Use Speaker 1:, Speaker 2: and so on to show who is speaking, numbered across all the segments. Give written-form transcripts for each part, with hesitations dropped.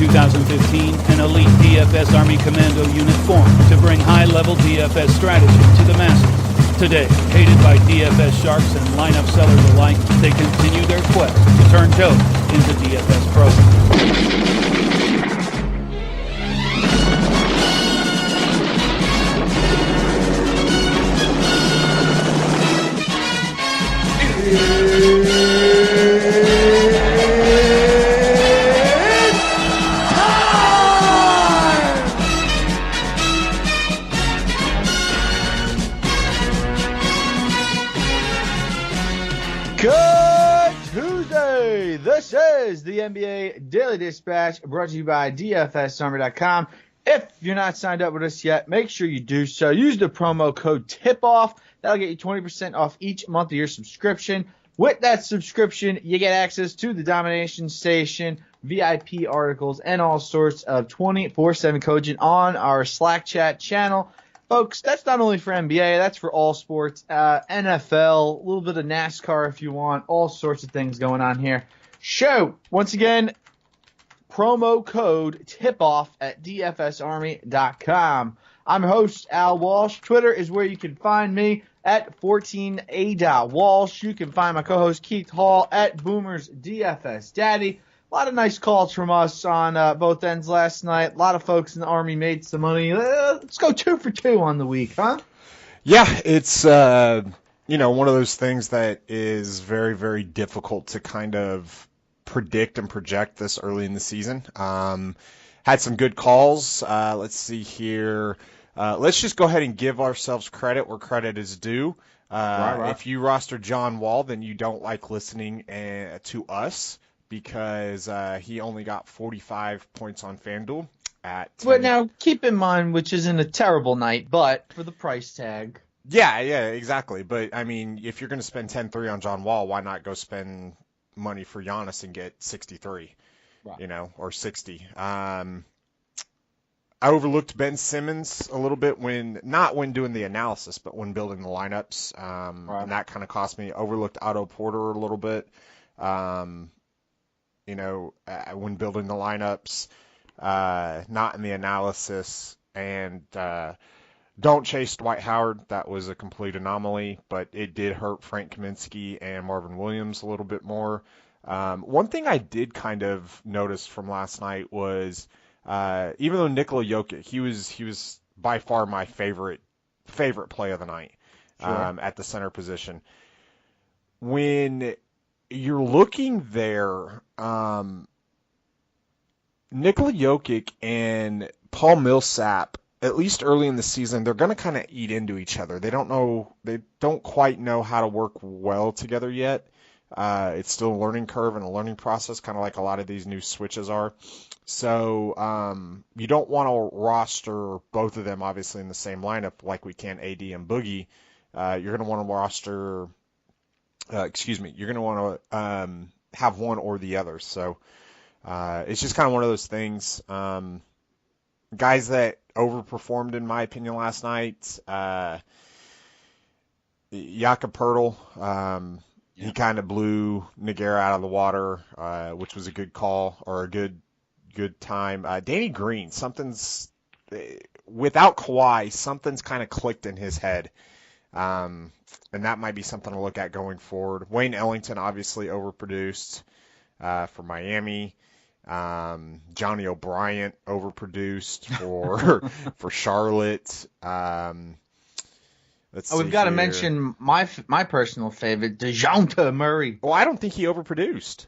Speaker 1: 2015, an elite DFS Army Commando unit formed to bring high-level DFS strategy to the masses. Today, hated by DFS sharks and lineup sellers alike, they continue their quest to turn Joe into DFS pros.
Speaker 2: This is the NBA Daily Dispatch, brought to you by DFSSummer.com. If you're not signed up with us yet, make sure you do so. Use the promo code TIPOFF. That'll get you 20% off each month of your subscription. With that subscription, you get access to the Domination Station, VIP articles, and all sorts of 24/7 coaching on our Slack chat channel. Folks, that's not only for NBA, that's for all sports, NFL, a little bit of NASCAR if you want, all sorts of things going on here. Show, once again, promo code TIPOFF at DFSArmy.com. I'm host Al Walsh. Twitter is where you can find me at 14A.Walsh. You can find my co-host Keith Hall at Boomer's DFS Daddy. A lot of nice calls from us on both ends last night. A lot of folks in the Army made some money. Let's go 2 for 2 on the week, huh?
Speaker 3: Yeah, it's one of those things that is very, very difficult to kind of predict and project this early in the season. Had some good calls. Let's see here. Let's just go ahead and give ourselves credit where credit is due. Right. If you roster John Wall, then you don't like listening to us, because he only got 45 points on FanDuel at 10.
Speaker 2: But now, keep in mind, which isn't a terrible night, but for the price tag.
Speaker 3: Yeah, exactly. But, I mean, if you're going to spend 10-3 on John Wall, why not go spend money for Giannis and get 63, right. Or 60. I overlooked Ben Simmons a little bit not when doing the analysis, but when building the lineups. Right. And that kind of cost me. Overlooked Otto Porter a little bit. When building the lineups, not in the analysis, and don't chase Dwight Howard. That was a complete anomaly, but it did hurt Frank Kaminsky and Marvin Williams a little bit more. One thing I did kind of notice from last night was, even though Nikola Jokic, he was by far my favorite play of the night, sure, at the center position. When you're looking there, Nikola Jokic and Paul Millsap, at least early in the season, they're going to kind of eat into each other. They don't quite know how to work well together yet. It's still a learning curve and a learning process, kind of like a lot of these new switches are. So you don't want to roster both of them, obviously, in the same lineup like we can AD and Boogie. You're going to want to roster... you're going to want to have one or the other. So it's just kind of one of those things. Guys that overperformed, in my opinion, last night, Jakob Poeltl, he kind of blew Nogueira out of the water, which was a good call, or a good time. Danny Green, without Kawhi, something's kind of clicked in his head. And that might be something to look at going forward. Wayne Ellington obviously overproduced for Miami. Johnny O'Bryant overproduced for Charlotte.
Speaker 2: We've got to mention my personal favorite, DeJounte Murray.
Speaker 3: Well, I don't think he overproduced.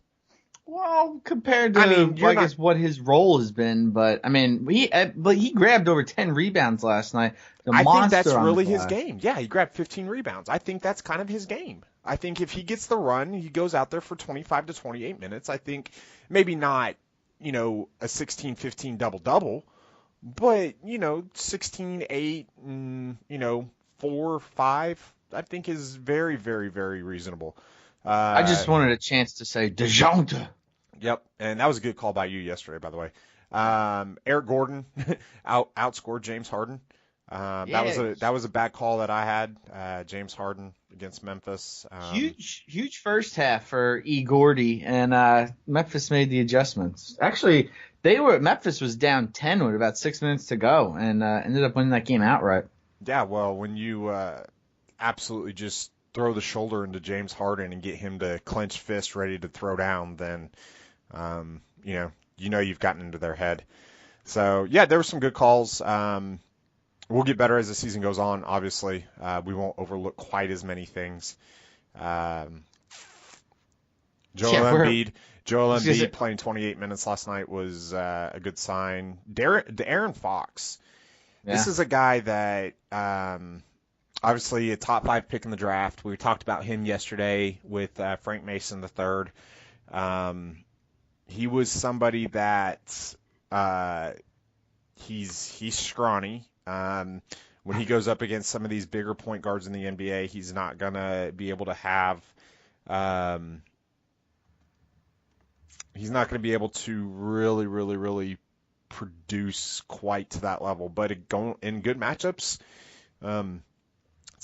Speaker 2: Well, compared to I guess what his role has been, but he grabbed over 10 rebounds last night.
Speaker 3: I think that's really his game. Yeah, he grabbed 15 rebounds. I think that's kind of his game. I think if he gets the run, he goes out there for 25 to 28 minutes. I think maybe not, a 16-15 double-double, but, 16, 8, and, 4, 5, I think is very, very, very reasonable.
Speaker 2: I just wanted a chance to say DeJounte.
Speaker 3: Yep, and that was a good call by you yesterday, by the way. Eric Gordon outscored James Harden. That was a bad call that I had. James Harden against Memphis.
Speaker 2: Huge first half for E. Gordy, and Memphis made the adjustments. Actually, Memphis was down 10 with about 6 minutes to go, and ended up winning that game outright.
Speaker 3: Yeah, well, when you absolutely just throw the shoulder into James Harden and get him to clench fist ready to throw down, then you know you've gotten into their head. So yeah, there were some good calls. We'll get better as the season goes on, obviously. We won't overlook quite as many things. Joel Embiid playing 28 minutes last night was a good sign. De'Aaron Fox. Yeah. This is a guy that obviously a top 5 pick in the draft. We talked about him yesterday with Frank Mason III. He was somebody that he's scrawny. When he goes up against some of these bigger point guards in the NBA, he's not going to be able to have he's not going to be able to really produce quite to that level. But in good matchups, it's going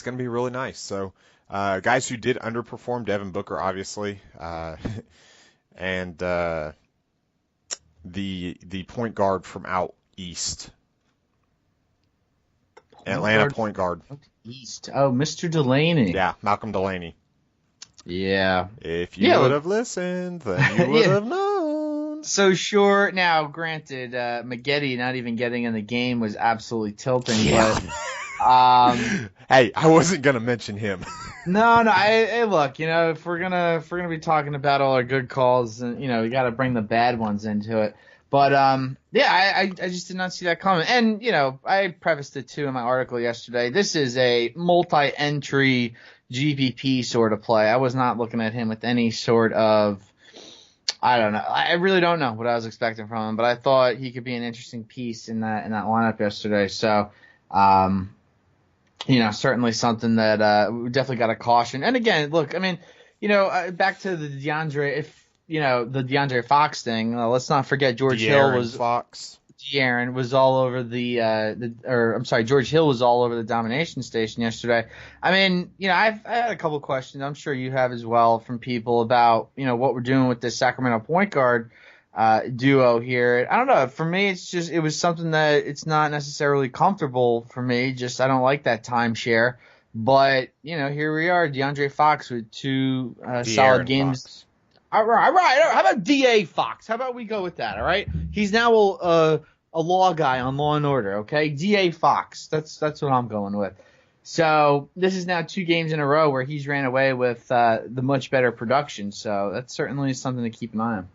Speaker 3: to be really nice. So guys who did underperform, Devin Booker, obviously, and the point guard from out east. Atlanta point guard.
Speaker 2: East. Oh, Mr. Delaney.
Speaker 3: Yeah, Malcolm Delaney.
Speaker 2: Yeah.
Speaker 3: If you would have listened, then you would have known.
Speaker 2: So sure. Now, granted, Maggette not even getting in the game was absolutely tilting. Yeah. But
Speaker 3: hey, I wasn't gonna mention him.
Speaker 2: No. Hey, look. If we're gonna be talking about all our good calls, and we got to bring the bad ones into it. But, I just did not see that coming. And, I prefaced it, too, in my article yesterday. This is a multi-entry GPP sort of play. I was not looking at him with any sort of – I don't know. I really don't know what I was expecting from him. But I thought he could be an interesting piece in that lineup yesterday. So, certainly something that we definitely got to caution. And, again, look, I mean, back to the DeAndre – the DeAndre Fox thing. George Hill was all over George Hill was all over the domination station yesterday. I mean, I've had a couple of questions. I'm sure you have as well from people about, what we're doing with this Sacramento point guard duo here. I don't know. For me, it was something that it's not necessarily comfortable for me. Just I don't like that timeshare. But here we are, DeAndre Fox with 2 solid games. Fox. All right. How about D.A. Fox? How about we go with that, all right? He's now a law guy on Law & Order, okay? D.A. Fox. That's what I'm going with. So this is now 2 games in a row where he's ran away with the much better production. So that's certainly something to keep an eye on.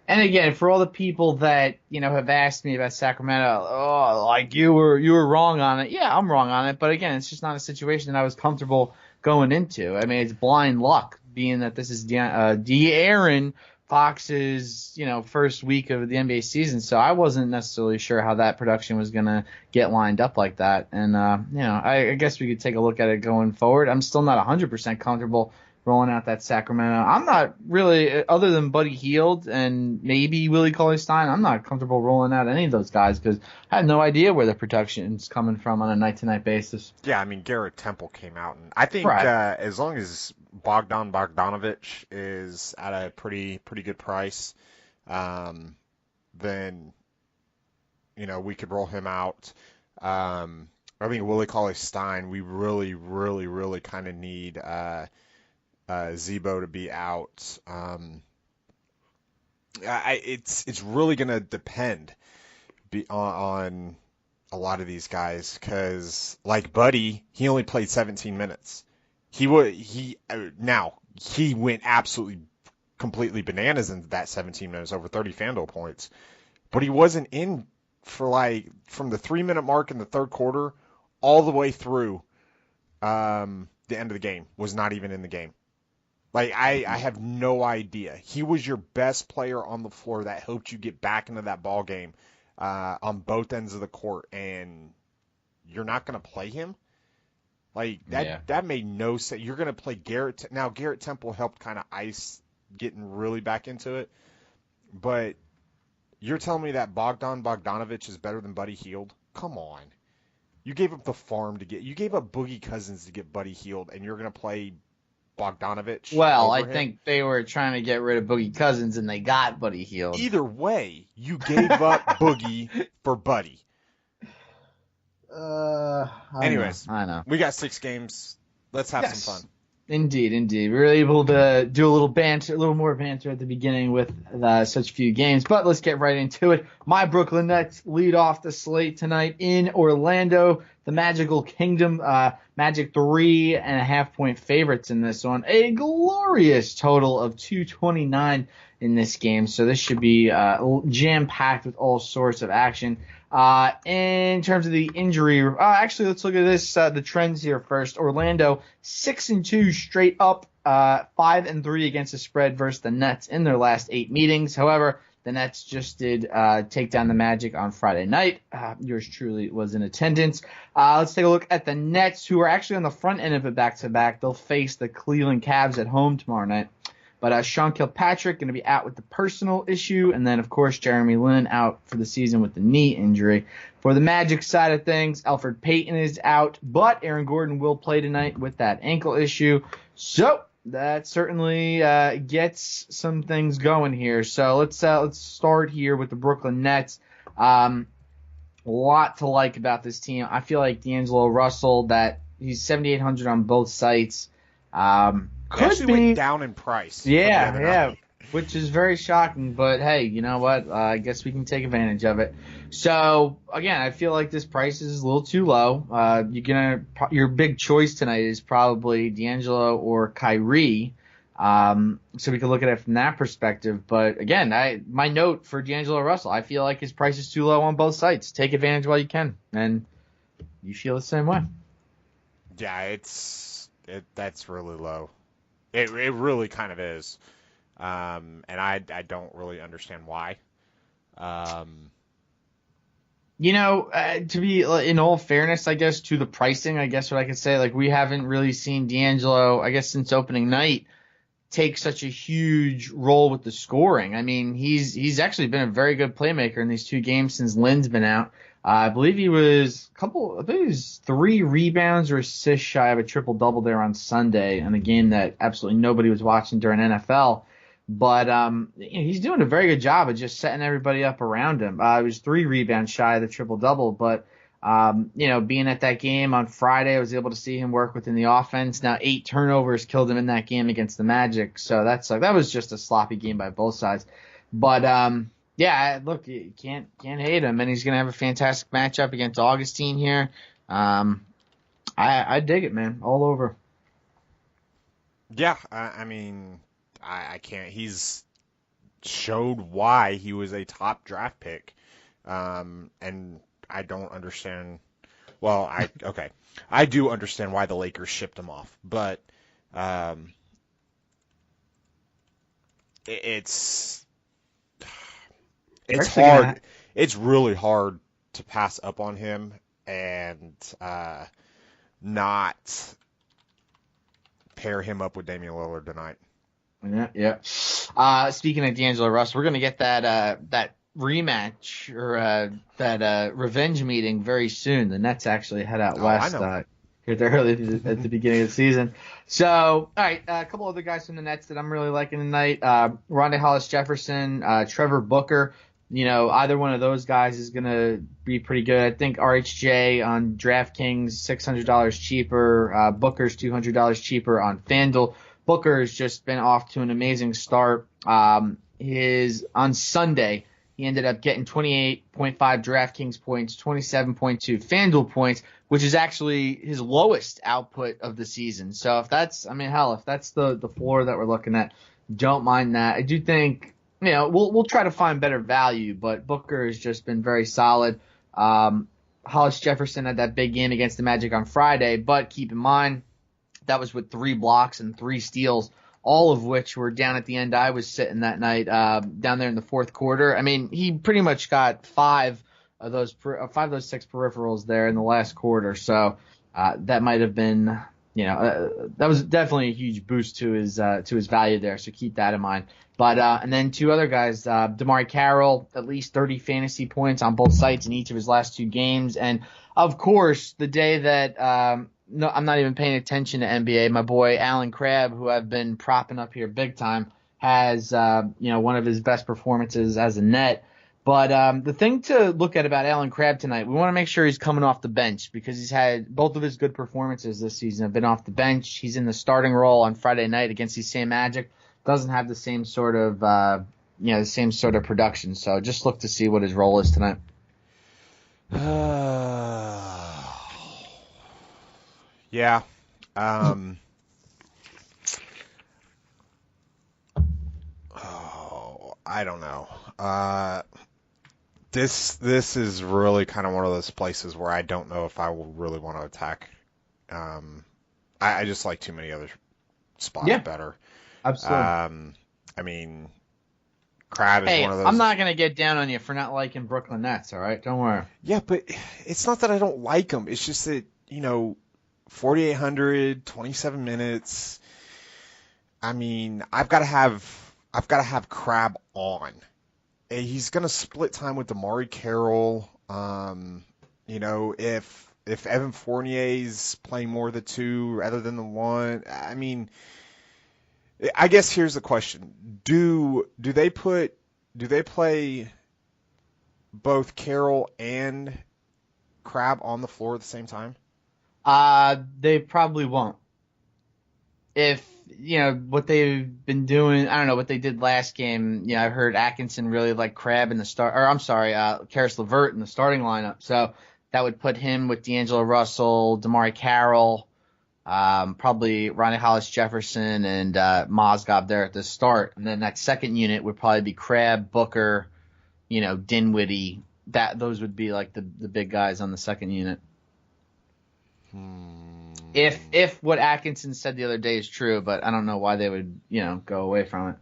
Speaker 2: And again, for all the people that, have asked me about Sacramento, like you were wrong on it. Yeah, I'm wrong on it. But again, it's just not a situation that I was comfortable going into. I mean, it's blind luck, being that this is De'Aaron Fox's, first week of the NBA season. So I wasn't necessarily sure how that production was going to get lined up like that. And, I guess we could take a look at it going forward. I'm still not 100% comfortable rolling out that Sacramento. I'm not really, other than Buddy Hield and maybe Willie Cauley-Stein, I'm not comfortable rolling out any of those guys because I have no idea where the production is coming from on a night-to-night basis.
Speaker 3: Yeah, I mean, Garrett Temple came out, and I think as long as Bogdanovich is at a pretty good price, then, we could roll him out. I think Willie Cauley-Stein, we really kind of need Zebo to be out. It's really going to depend on a lot of these guys because, like Buddy, he only played 17 minutes. He went absolutely completely bananas in that 17 minutes, over 30 FanDuel points, but he wasn't in for from the 3-minute mark in the third quarter all the way through the end of the game. Was not even in the game. I have no idea. He was your best player on the floor that helped you get back into that ball game on both ends of the court, and you're not going to play him? That made no sense. You're going to play Garrett. Now, Garrett Temple helped kind of ice getting really back into it, but you're telling me that Bogdanovich is better than Buddy Hield? Come on. You gave up the farm you gave up Boogie Cousins to get Buddy Hield, and you're going to play Bogdanovich
Speaker 2: Well,
Speaker 3: over
Speaker 2: I
Speaker 3: him?
Speaker 2: think they were trying to get rid of Boogie Cousins, and they got Buddy Hield.
Speaker 3: Either way, you gave up Boogie for Buddy. Anyways,
Speaker 2: I know.
Speaker 3: we got 6 games. Let's have some fun.
Speaker 2: Indeed. We were able to do a little more banter at the beginning with such few games. But let's get right into it. My Brooklyn Nets lead off the slate tonight in Orlando. The Magical Kingdom, Magic 3.5 point favorites in this one. A glorious total of 229 in this game. So this should be jam-packed with all sorts of action. In terms of the injury, actually, let's look at this, the trends here first. Orlando, 6-2 straight up, 5-3 against the spread versus the Nets in their last 8 meetings. However, the Nets just did take down the Magic on Friday night. Yours truly was in attendance. Let's take a look at the Nets, who are actually on the front end of it back-to-back. They'll face the Cleveland Cavs at home tomorrow night. But Sean Kilpatrick going to be out with the personal issue. And then, of course, Jeremy Lin out for the season with the knee injury. For the Magic side of things, Elfrid Payton is out. But Aaron Gordon will play tonight with that ankle issue. So that certainly gets some things going here. So let's start here with the Brooklyn Nets. A lot to like about this team. I feel like D'Angelo Russell, that he's 7,800 on both sites.
Speaker 3: Could actually went down in price.
Speaker 2: Yeah, which is very shocking. But hey, you know what? I guess we can take advantage of it. So again, I feel like this price is a little too low. Your big choice tonight is probably D'Angelo or Kyrie. So we can look at it from that perspective. But again, my note for D'Angelo Russell, I feel like his price is too low on both sites. Take advantage while you can, and you feel the same way.
Speaker 3: Yeah, that's really low. It really kind of is, and I don't really understand why.
Speaker 2: To be in all fairness, I guess, to the pricing, I guess what I could say, like, we haven't really seen D'Angelo, I guess, since opening night, take such a huge role with the scoring. I mean, he's actually been a very good playmaker in these 2 games since Lin's been out. I believe he was 3 rebounds or assists shy of a triple-double there on Sunday in a game that absolutely nobody was watching during NFL. But he's doing a very good job of just setting everybody up around him. He was 3 rebounds shy of the triple-double. But, being at that game on Friday, I was able to see him work within the offense. Now, 8 turnovers killed him in that game against the Magic. So that was just a sloppy game by both sides. But yeah, look, you can't hate him, and he's going to have a fantastic matchup against Augustine here. I dig it, man, all over.
Speaker 3: Yeah, I mean, I can't. He's showed why he was a top draft pick, and I don't understand. Well, I do understand why the Lakers shipped him off, but it's hard. It's really hard to pass up on him and not pair him up with Damian Lillard tonight.
Speaker 2: Yeah. Speaking of D'Angelo Russell, we're going to get that rematch or that revenge meeting very soon. The Nets actually head out west here early at the beginning of the season. So, all right, a couple other guys from the Nets that I'm really liking tonight. Rondae Hollis-Jefferson, Trevor Booker. Either one of those guys is going to be pretty good. I think RHJ on DraftKings, $600 cheaper. Booker's $200 cheaper on FanDuel. Booker has just been off to an amazing start. On Sunday, he ended up getting 28.5 DraftKings points, 27.2 FanDuel points, which is actually his lowest output of the season. So if that's the floor that we're looking at, don't mind that. I do think, we'll try to find better value, but Booker has just been very solid. Hollis-Jefferson had that big game against the Magic on Friday, but keep in mind that was with 3 blocks and 3 steals, all of which were down at the end. I was sitting that night down there in the fourth quarter. I mean, he pretty much got 5 of those 6 peripherals there in the last quarter, so that might have been that was definitely a huge boost to his value there. So keep that in mind. But and then two other guys, DeMar Carroll, at least 30 fantasy points on both sites in each of his last two games, and of course the day that no, I'm not even paying attention to NBA. My boy Alan Crabb, who I've been propping up here big time, has one of his best performances as a net. But the thing to look at about Alan Crabb tonight, we want to make sure he's coming off the bench because he's had both of his good performances this season have been off the bench. He's in the starting role on Friday night against the same Magic. Doesn't have the same sort of the same sort of production. So just look to see what his role is tonight.
Speaker 3: Yeah. I don't know. This is really kind of one of those places where I don't know if I will really want to attack. I just like too many other spots better.
Speaker 2: Absolutely.
Speaker 3: I mean, Crab is one of those.
Speaker 2: I'm not going to get down on you for not liking Brooklyn Nets, all right? Don't worry.
Speaker 3: Yeah, but it's not that I don't like them. It's just that, 4,800, 27 minutes. I mean, I've got to have Crab on. He's going to split time with Damari Carroll. If Evan Fournier's playing more of the two rather than the one, I mean, I guess here's the question: Do they play both Carroll and Crab on the floor at the same time?
Speaker 2: They probably won't. If what they've been doing, I don't know what they did last game. I heard Atkinson really liked Crab in the start, or I'm sorry, Karis LeVert in the starting lineup. So that would put him with D'Angelo Russell, Damari Carroll, probably Ronnie Hollis Jefferson, and Mozgov there at the start. And then that second unit would probably be Crab, Booker, Dinwiddie. Those would be like the big guys on the second unit. If what Atkinson said the other day is true, but I don't know why they would, go away from it.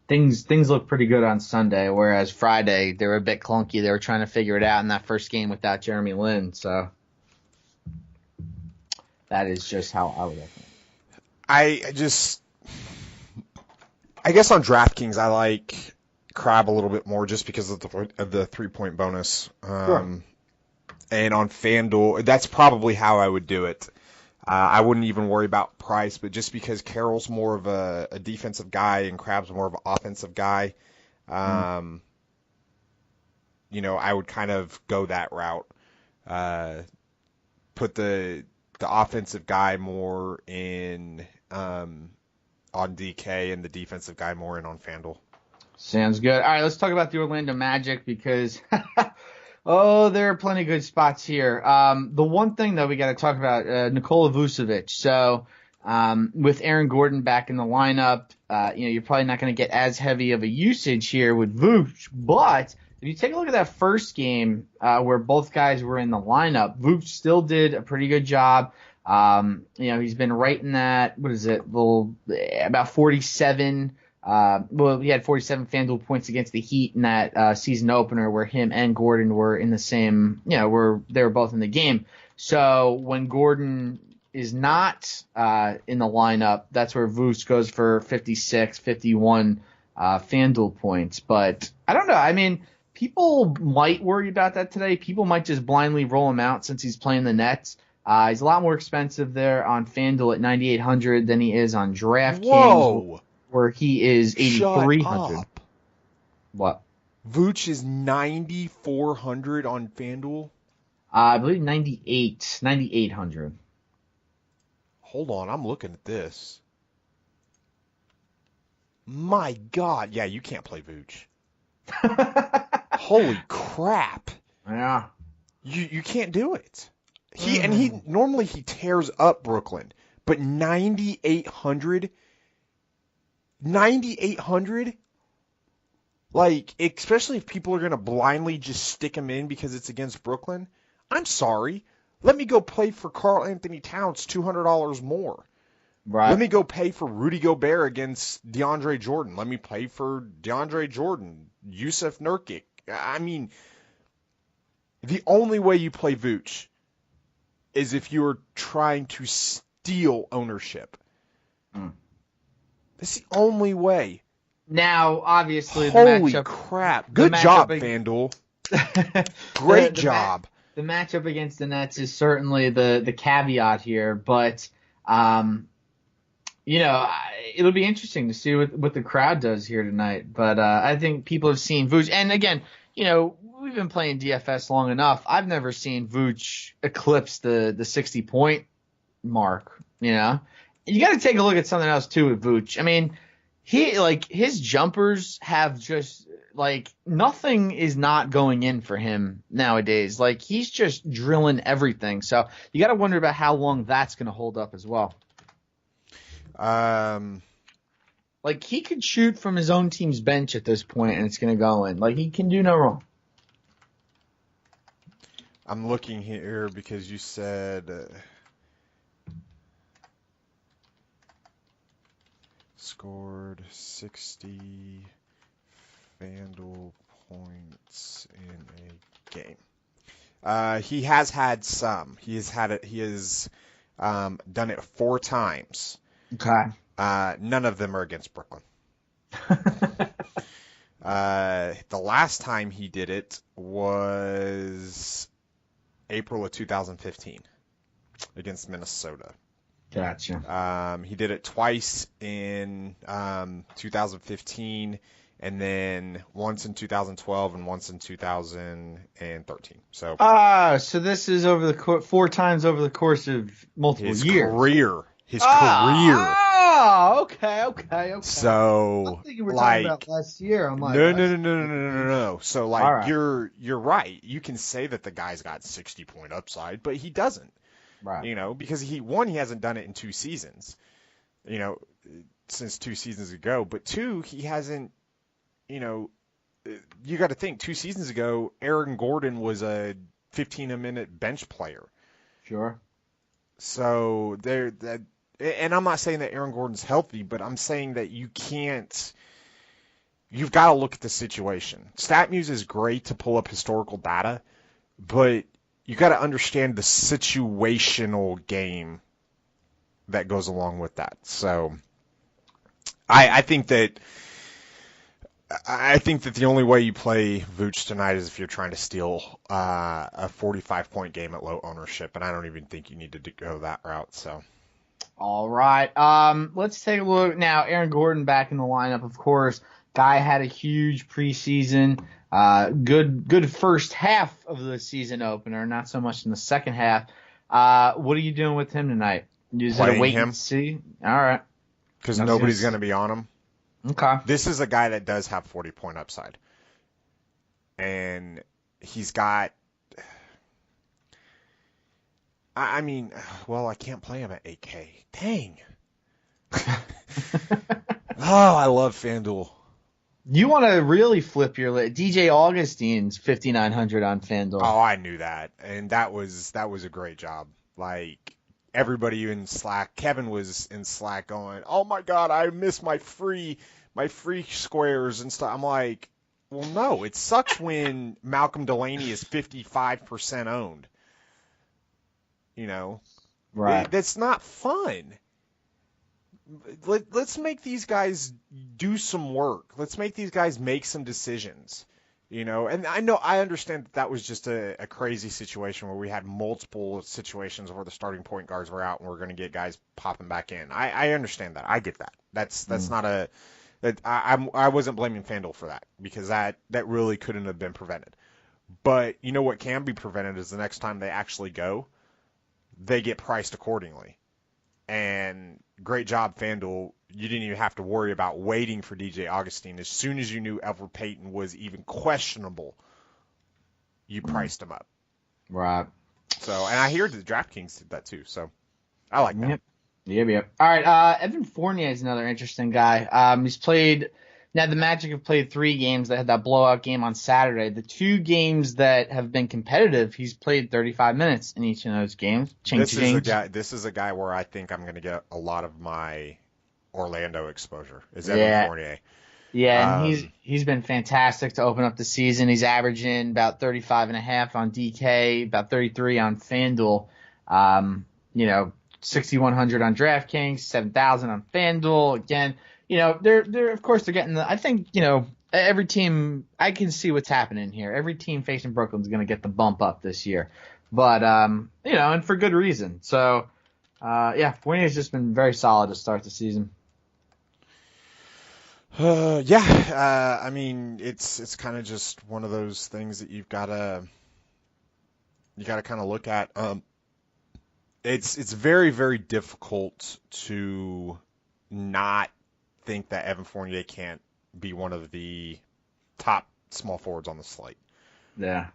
Speaker 2: Things look pretty good on Sunday, whereas Friday they were a bit clunky. They were trying to figure it out in that first game without Jeremy Lin, so that is just how I would recommend.
Speaker 3: I guess on DraftKings I like Crab a little bit more just because of the 3-point bonus.
Speaker 2: Sure.
Speaker 3: And on FanDuel, that's probably how I would do it. I wouldn't even worry about price, but just because Carroll's more of a defensive guy and Crab's more of an offensive guy, I would kind of go that route. Put the offensive guy more in on DK and the defensive guy more in on FanDuel.
Speaker 2: Sounds good. All right, let's talk about the Orlando Magic because there are plenty of good spots here. The one thing, though, we got to talk about, Nikola Vucevic. So with Aaron Gordon back in the lineup, you're probably not going to get as heavy of a usage here with Vooch. But if you take a look at that first game where both guys were in the lineup, Vooch still did a pretty good job. He's been right in that, about 47. He had 47 FanDuel points against the Heat in that season opener where him and Gordon were in the same, they were both in the game. So when Gordon is not in the lineup, that's where Vooch goes for 56, 51 FanDuel points. But I don't know. I mean, people might worry about that today. People might just blindly roll him out since he's playing the Nets. He's a lot more expensive there on FanDuel at 9,800 than he is on DraftKings.
Speaker 3: Whoa!
Speaker 2: Where he is 8,300. What?
Speaker 3: Vooch is 9,400 on FanDuel?
Speaker 2: I believe 9,800.
Speaker 3: Hold on, I'm looking at this. My God. Yeah, you can't play Vooch. Holy crap.
Speaker 2: Yeah.
Speaker 3: You can't do it. He normally tears up Brooklyn, but 9,800, like, especially if people are going to blindly just stick him in because it's against Brooklyn. I'm sorry. Let me go play for Karl Anthony Towns $200 more.
Speaker 2: Right.
Speaker 3: Let me go pay for Rudy Gobert against DeAndre Jordan. Let me pay for DeAndre Jordan, Yusuf Nurkic. I mean, the only way you play Vooch is if you are trying to steal ownership. That's the only way.
Speaker 2: Now, obviously,
Speaker 3: Holy
Speaker 2: the matchup.
Speaker 3: crap. Good job, FanDuel. Great job.
Speaker 2: The matchup against the Nets is certainly the caveat here, but it'll be interesting to see what the crowd does here tonight. But I think people have seen Vooch, and again, we've been playing DFS long enough. I've never seen Vooch eclipse the 60-point mark. You got to take a look at something else too with Vooch. I mean, his jumpers have just nothing is not going in for him nowadays. He's just drilling everything. So you got to wonder about how long that's going to hold up as well. He could shoot from his own team's bench at this point, and it's going to go in. He can do no wrong.
Speaker 3: I'm looking here because you said scored 60 FanDuel points in a game. He has had some. He has done it 4 times.
Speaker 2: Okay.
Speaker 3: None of them are against Brooklyn. The last time he did it was April of 2015 against Minnesota.
Speaker 2: Gotcha.
Speaker 3: He did it twice in 2015, and then once in 2012 and once in 2013. So
Speaker 2: this is over the 4 times over the course of multiple years.
Speaker 3: His career.
Speaker 2: Oh, okay.
Speaker 3: So,
Speaker 2: I'm thinking we're talking about last year. I'm like,
Speaker 3: no. So,
Speaker 2: right.
Speaker 3: you're right. You can say that the guy's got 60-point upside, but he doesn't.
Speaker 2: Right.
Speaker 3: Because he hasn't done it in 2 seasons. Since 2 seasons ago, but 2, he hasn't. You got to think 2 seasons ago, Aaron Gordon was a 15-a-minute bench player.
Speaker 2: Sure.
Speaker 3: So and I'm not saying that Aaron Gordon's healthy, but I'm saying that you've got to look at the situation. StatMuse is great to pull up historical data, but you got to understand the situational game that goes along with that. So I think that the only way you play Vooch tonight is if you're trying to steal a 45-point game at low ownership, and I don't even think you need to go that route. So,
Speaker 2: all right, let's take a look now. Aaron Gordon back in the lineup, of course. Guy had a huge preseason, good first half of the season opener, not so much in the second half. What are you doing with him tonight? Is it a wait and see? All right,
Speaker 3: because nobody's going to be on him.
Speaker 2: Okay.
Speaker 3: This is a guy that does have 40-point upside. And he's got... I can't play him at 8K. Dang. I love FanDuel.
Speaker 2: You want to really flip your DJ Augustine's 5,900 on FanDuel.
Speaker 3: Oh, I knew that. And that was a great job. Everybody in Slack, Kevin was in Slack going, oh my God, I missed my free squares and stuff. I'm like, well, no, it sucks when Malcolm Delaney is 55% owned.
Speaker 2: Right.
Speaker 3: That's not fun. Let's make these guys do some work. Let's make these guys make some decisions. And I understand that was just a crazy situation where we had multiple situations where the starting point guards were out and we're going to get guys popping back in. I understand that. I get that. That's not I wasn't blaming FanDuel for that because that really couldn't have been prevented. But what can be prevented is the next time they actually go, they get priced accordingly. And great job, FanDuel. You didn't even have to worry about waiting for DJ Augustine. As soon as you knew Elfrid Payton was even questionable, you priced him up.
Speaker 2: Right.
Speaker 3: So, and I hear the DraftKings did that too. So, I like that.
Speaker 2: Yep. All right. Evan Fournier is another interesting guy. He's played. Now the Magic have played 3 games. They had that blowout game on Saturday. The 2 games that have been competitive, he's played 35 minutes in each of those games.
Speaker 3: This is a guy where I think I'm going to get a lot of my Orlando exposure. Is Evan Fournier?
Speaker 2: Yeah, and he's been fantastic to open up the season. He's averaging about 35.5 on DK, about 33 on FanDuel. 6,100 on DraftKings, 7,000 on FanDuel. Again, they're of course they're getting I think, every team, I can see what's happening here. Every team facing Brooklyn's going to get the bump up this year. But, and for good reason. So, Fournier's just been very solid to start the season.
Speaker 3: I mean, it's kind of just one of those things that you got to kind of look at. It's very, very difficult to not think that Evan Fournier can't be one of the top small forwards on the slate.
Speaker 2: Yeah.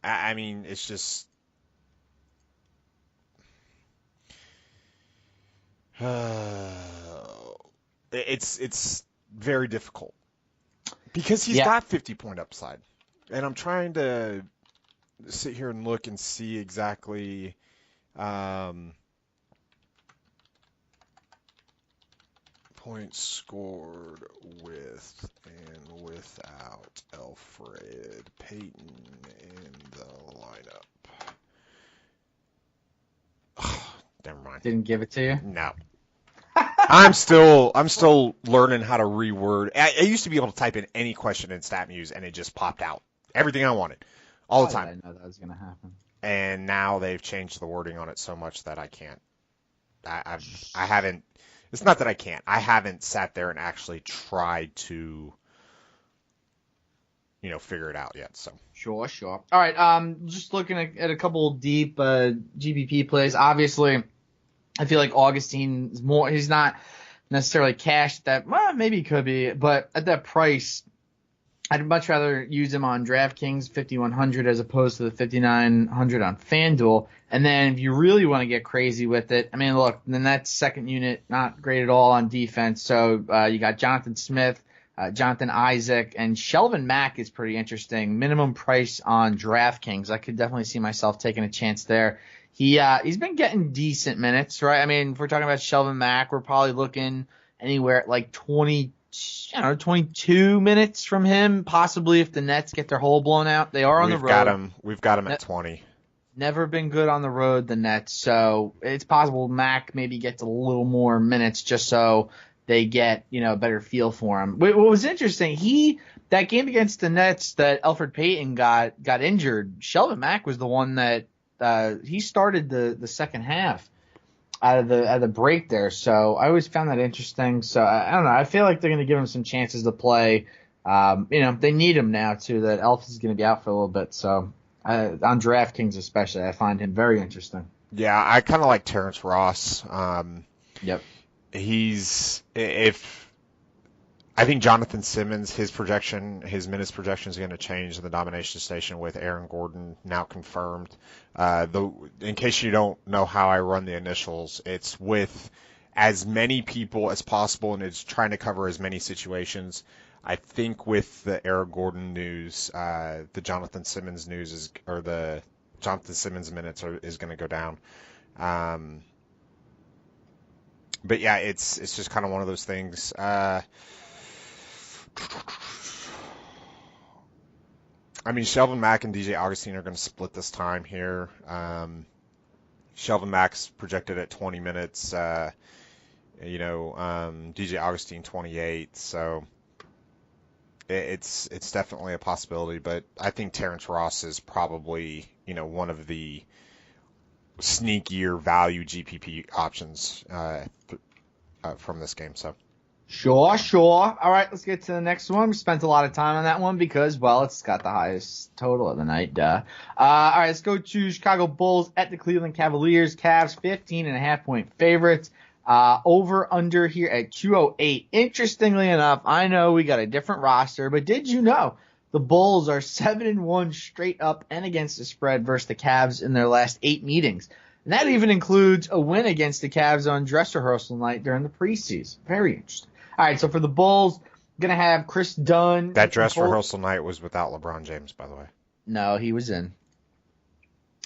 Speaker 3: I mean, it's just it's very difficult because he's got 50-point upside, and I'm trying to sit here and look and see exactly. Points scored with and without Elfrid Payton in the lineup. Never mind.
Speaker 2: Didn't give it to you?
Speaker 3: No. I'm still learning how to reword. I used to be able to type in any question in StatMuse and it just popped out. Everything I wanted. All the time.
Speaker 2: I know that was going to happen.
Speaker 3: And now they've changed the wording on it so much that I can't. I haven't. It's not that I can't. I haven't sat there and actually tried to, figure it out yet. So
Speaker 2: Sure. All right. Just looking at a couple deep GPP plays. Obviously, I feel like Augustine is more. He's not necessarily cashed that. Well, maybe he could be, but at that price, I'd much rather use him on DraftKings 5,100 as opposed to the 5,900 on FanDuel. And then if you really want to get crazy with it, I mean, look, the Nets second unit, not great at all on defense. So you got Jonathan Smith, Jonathan Isaac, and Shelvin Mack is pretty interesting. Minimum price on DraftKings. I could definitely see myself taking a chance there. He's been getting decent minutes, right? I mean, if we're talking about Shelvin Mack, we're probably looking anywhere at like 22 minutes from him, possibly if the Nets get their hole blown out. They are on the road.
Speaker 3: We've got him at 20.
Speaker 2: Never been good on the road, the Nets, so it's possible Mac maybe gets a little more minutes just so they get, a better feel for him. What was interesting, that game against the Nets that Elfrid Payton got injured, Shelvin Mack was the one that he started the second half out of the break there. So I always found that interesting. So I don't know. I feel like they're going to give him some chances to play. They need him now too. That Elf is going to be out for a little bit. So on DraftKings especially, I find him very interesting.
Speaker 3: Yeah, I kind of like Terrence Ross.
Speaker 2: Yep.
Speaker 3: I think Jonathan Simmons, his minutes projection is going to change in the domination station with Aaron Gordon now confirmed. In case you don't know how I run the initials, it's with as many people as possible and it's trying to cover as many situations. I think with the Aaron Gordon news, the Jonathan Simmons news the Jonathan Simmons minutes is going to go down. But yeah, it's just kind of one of those things. I mean, Shelvin Mack and DJ Augustine are going to split this time here. Shelvin Mack's projected at 20 minutes. DJ Augustine 28. So it's definitely a possibility. But I think Terrence Ross is probably one of the sneakier value GPP options from this game. So.
Speaker 2: Sure. All right, let's get to the next one. We spent a lot of time on that one because, well, it's got the highest total of the night. All right, let's go to Chicago Bulls at the Cleveland Cavaliers. Cavs 15.5-point favorites. Over under here at 208. Interestingly enough, I know we got a different roster, but did you know the Bulls are 7-1 straight up and against the spread versus the Cavs in their last 8 meetings? And that even includes a win against the Cavs on dress rehearsal night during the preseason. Very interesting. All right, so for the Bulls, going to have Chris Dunn.
Speaker 3: That dress rehearsal night was without LeBron James, by the way.
Speaker 2: No, he was in.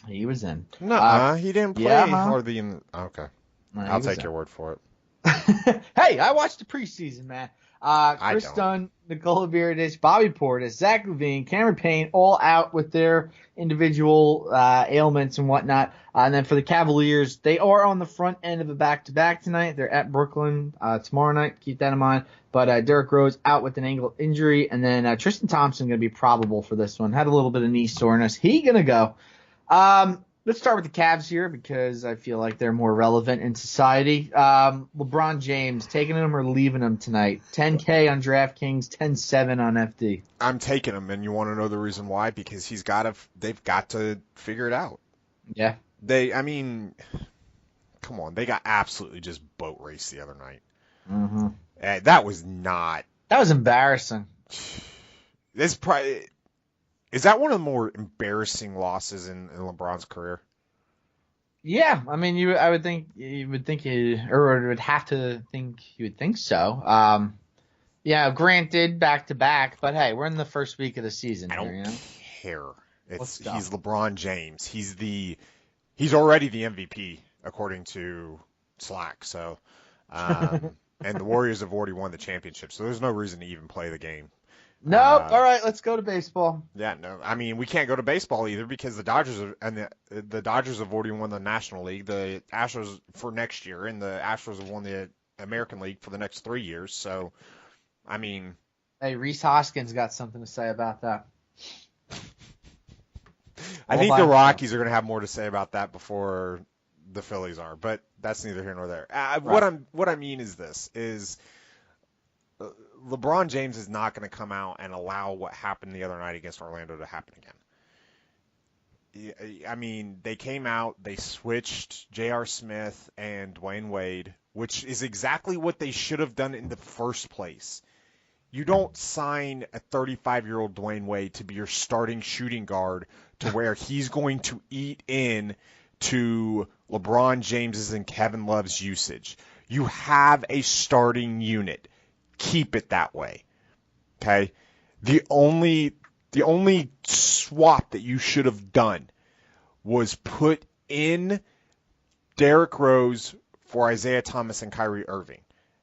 Speaker 2: No,
Speaker 3: he didn't play hardly in. Okay. I'll take your word for it.
Speaker 2: Hey, I watched the preseason, man. Chris Dunn, Nikola Mirotic, Bobby Portis, Zach LaVine, Cameron Payne, all out with their individual ailments and whatnot. And then for the Cavaliers, they are on the front end of a back-to-back tonight. They're at Brooklyn tomorrow night. Keep that in mind. But Derrick Rose out with an ankle injury. And then Tristan Thompson going to be probable for this one. Had a little bit of knee soreness. He going to go. Let's start with the Cavs here because I feel like they're more relevant in society. LeBron James, taking him or leaving him tonight. 10K on DraftKings, 10-7 on FD.
Speaker 3: I'm taking him, and you want to know the reason why? Because they've got to figure it out.
Speaker 2: Yeah.
Speaker 3: Come on, they got absolutely just boat raced the other night.
Speaker 2: Mm-hmm.
Speaker 3: That was
Speaker 2: embarrassing.
Speaker 3: Is that one of the more embarrassing losses in LeBron's career?
Speaker 2: Yeah, I mean, you would have to think you would think so. Yeah, granted, back to back, but hey, we're in the first week of the season.
Speaker 3: I don't
Speaker 2: here,
Speaker 3: care.
Speaker 2: He's
Speaker 3: LeBron James. He's already the MVP according to Slack. So, and the Warriors have already won the championship, so there's no reason to even play the game.
Speaker 2: Nope. All right, let's go to baseball.
Speaker 3: Yeah, no. I mean, we can't go to baseball either because the Dodgers the Dodgers have already won the National League, the Astros for next year, and the Astros have won the American League for the next 3 years. So, I mean,
Speaker 2: hey, Reese Hoskins got something to say about that.
Speaker 3: I think the Rockies are going to have more to say about that before the Phillies are, but that's neither here nor there. Right. What I mean is this is. LeBron James is not going to come out and allow what happened the other night against Orlando to happen again. I mean, they came out, they switched J.R. Smith and Dwayne Wade, which is exactly what they should have done in the first place. You don't sign a 35-year-old Dwayne Wade to be your starting shooting guard to where he's going to eat in to LeBron James's and Kevin Love's usage. You have a starting unit. Keep it that way. Okay? The only swap that you should have done was put in Derrick Rose for Isaiah Thomas and Kyrie Irving.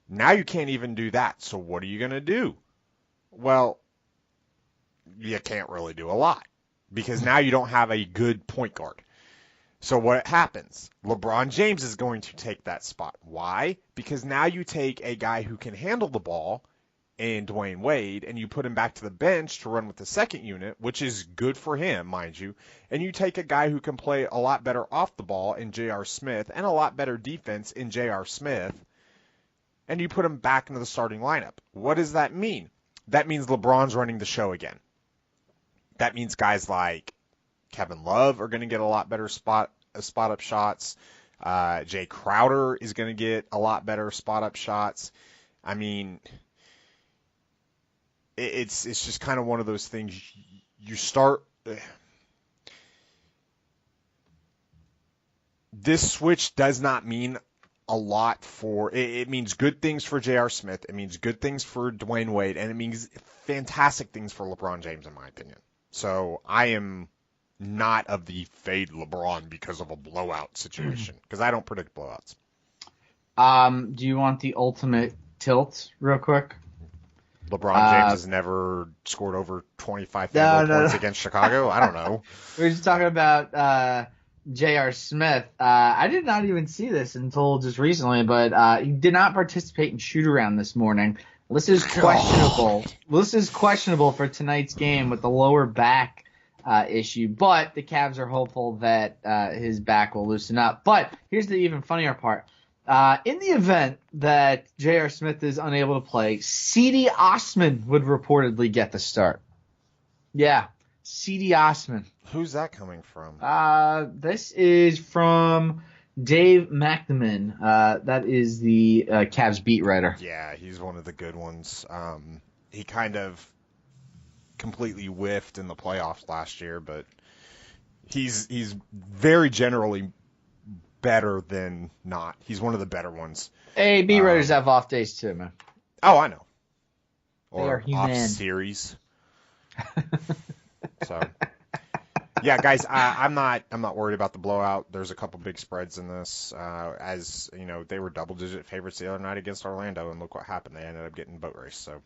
Speaker 3: Now you can't even do that. So what are you going to do? Well, you can't really do a lot because now you don't have a good point guard. So what happens? LeBron James is going to take that spot. Why? Because now you take a guy who can handle the ball in Dwayne Wade and you put him back to the bench to run with the second unit, which is good for him, mind you. And you take a guy who can play a lot better off the ball in J.R. Smith and a lot better defense in J.R. Smith, and you put him back into the starting lineup. What does that mean? That means LeBron's running the show again. That means guys like Kevin Love are going to get a lot better spot-up shots. Jay Crowder is going to get a lot better spot-up shots. I mean, it's just kind of one of those things. You start. This switch does not mean a lot for. It means good things for J.R. Smith. It means good things for Dwayne Wade, and it means fantastic things for LeBron James, in my opinion. So I am not of the fade LeBron because of a blowout situation, because I don't predict blowouts.
Speaker 2: Do you want the ultimate tilt real quick?
Speaker 3: LeBron James has never scored over 25 points against Chicago? I don't know.
Speaker 2: We were just talking about J.R. Smith. I did not even see this until just recently, but he did not participate in shoot-around this morning. This is questionable. This is questionable for tonight's game with the lower back issue, but the Cavs are hopeful that his back will loosen up. But here's the even funnier part. In the event that J.R. Smith is unable to play, C.D. Osman would reportedly get the start. Yeah, C.D. Osman.
Speaker 3: Who's that coming from?
Speaker 2: This is from Dave McNamara. That is the Cavs beat writer.
Speaker 3: Yeah, he's one of the good ones. He kind of completely whiffed in the playoffs last year, but he's very generally better than not. He's one of the better ones.
Speaker 2: Hey, beat writers have off days too, man.
Speaker 3: Oh, I know.
Speaker 2: Or
Speaker 3: off series. So Yeah, guys, I'm not worried about the blowout. There's a couple big spreads in this. As you know, they were double-digit favorites the other night against Orlando, and look what happened. They ended up getting boat race. So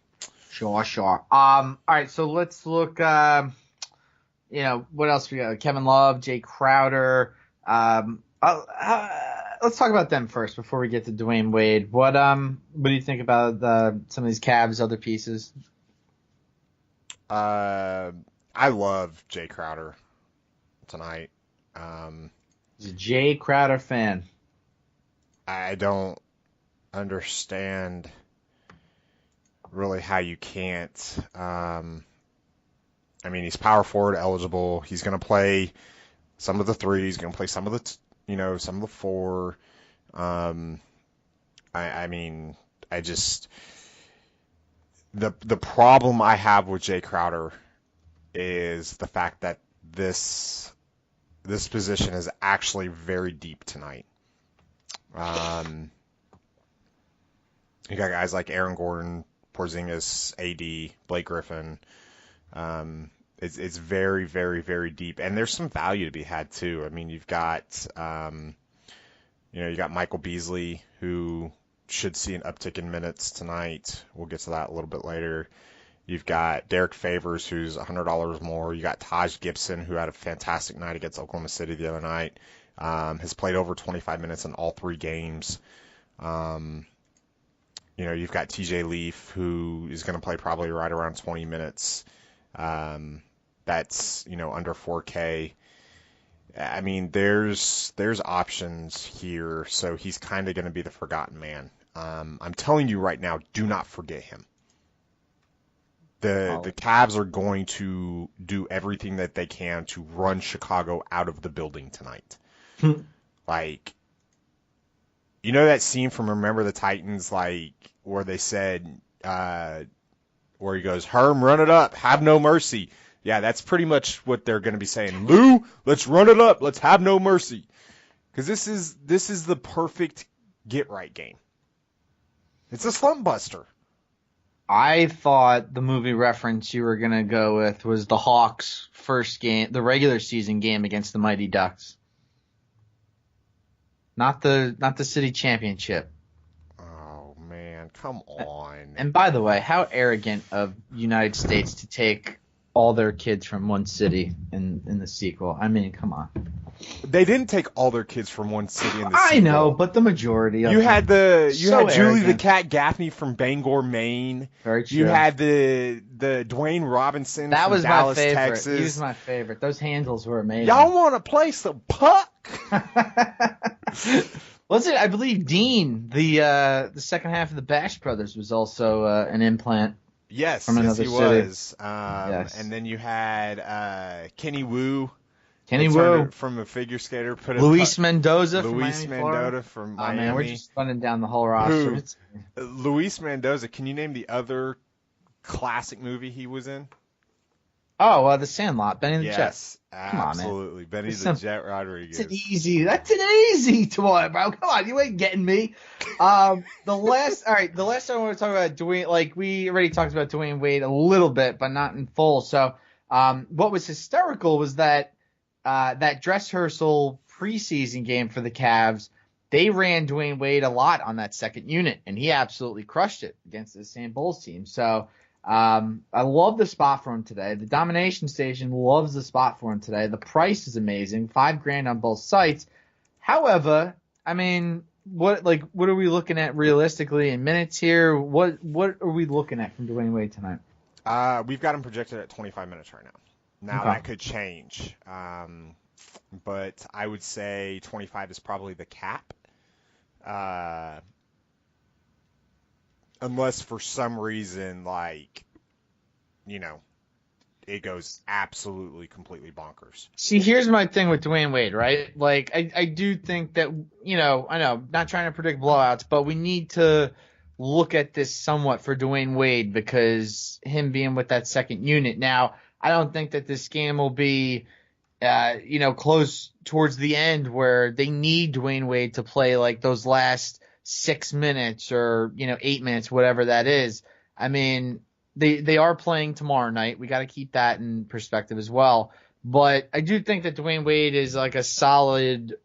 Speaker 2: Sure. All right, so let's look. What else we got? Kevin Love, Jay Crowder. Let's talk about them first before we get to Dwayne Wade. What do you think about some of these Cavs other pieces?
Speaker 3: I love Jay Crowder tonight.
Speaker 2: He's a Jay Crowder fan.
Speaker 3: I don't understand really how you can't. I mean, he's power forward eligible. He's going to play some of the three. He's going to play some of the, some of the four. I mean, the problem I have with Jay Crowder is the fact that this position is actually very deep tonight. You got guys like Aaron Gordon, Porzingis, AD, Blake Griffin. It's very, very, very deep, and there's some value to be had too. I mean, you've got you got Michael Beasley, who should see an uptick in minutes tonight. We'll get to that a little bit later. You've got Derek Favors, who's $100 more. You got Taj Gibson, who had a fantastic night against Oklahoma City the other night. Has played over 25 minutes in all three games. You've got TJ Leaf, who is going to play probably right around 20 minutes. That's, under 4K. I mean, there's options here, so he's kind of going to be the forgotten man. I'm telling you right now, do not forget him. The Cavs are going to do everything that they can to run Chicago out of the building tonight. Like, that scene from Remember the Titans, like, where they said, where he goes, Herm, run it up, have no mercy. Yeah, that's pretty much what they're going to be saying. Lou, let's run it up, let's have no mercy. Because this is the perfect get-right game. It's a slump buster.
Speaker 2: I thought the movie reference you were going to go with was the Hawks' first game, the regular season game against the Mighty Ducks. Not the city championship.
Speaker 3: Oh, man, come on.
Speaker 2: And by the way, how arrogant of United States to take all their kids from one city in the sequel. I mean, come on.
Speaker 3: They didn't take all their kids from one city in the sequel.
Speaker 2: I know, but the majority of them.
Speaker 3: You had Julie
Speaker 2: arrogant.
Speaker 3: the Cat Gaffney from Bangor, Maine.
Speaker 2: Very true.
Speaker 3: You had the Dwayne Robinson
Speaker 2: that
Speaker 3: from
Speaker 2: was
Speaker 3: Dallas,
Speaker 2: my favorite.
Speaker 3: Texas.
Speaker 2: He was my favorite. Those handles were amazing.
Speaker 3: Y'all want to play some puck?
Speaker 2: Wasn't I believe Dean, the second half of the Bash Brothers, was also an implant.
Speaker 3: Yes,
Speaker 2: from another
Speaker 3: he
Speaker 2: city.
Speaker 3: was.
Speaker 2: Yes.
Speaker 3: And then you had Kenny Wu.
Speaker 2: Kenny Wu.
Speaker 3: From a figure skater.
Speaker 2: Luis Mendoza from
Speaker 3: Luis
Speaker 2: Miami, Florida.
Speaker 3: Mendoza from Miami.
Speaker 2: Man, we're just running down the whole roster.
Speaker 3: Luis Mendoza, can you name the other classic movie he was in?
Speaker 2: Oh, The Sandlot, Benny the Jet.
Speaker 3: Yes,
Speaker 2: Come
Speaker 3: absolutely.
Speaker 2: on,
Speaker 3: Benny the Jet Rodriguez.
Speaker 2: That's an easy one, bro. Come on, you ain't getting me. The last time I want to talk about Dwayne, like we already talked about Dwayne Wade a little bit, but not in full. So, what was hysterical was that dress rehearsal preseason game for the Cavs, they ran Dwayne Wade a lot on that second unit, and he absolutely crushed it against the same Bulls team. So, I love the spot for him today. The Domination Station loves the spot for him today. The price is amazing, $5,000 on both sites. However, I mean, what are we looking at realistically in minutes here? What are we looking at from Dwayne Wade tonight?
Speaker 3: We've got him projected at 25 minutes right now. Now that could change, but I would say 25 is probably the cap. Unless for some reason, it goes absolutely, completely bonkers.
Speaker 2: See, here's my thing with Dwayne Wade, right? Like, I do think that, I know, not trying to predict blowouts, but we need to look at this somewhat for Dwayne Wade because him being with that second unit. Now, I don't think that this game will be, close towards the end where they need Dwayne Wade to play like those last 6 minutes or 8 minutes, whatever that is. I mean, they are playing tomorrow night. We got to keep that in perspective as well. But I do think that Dwayne Wade is like a solid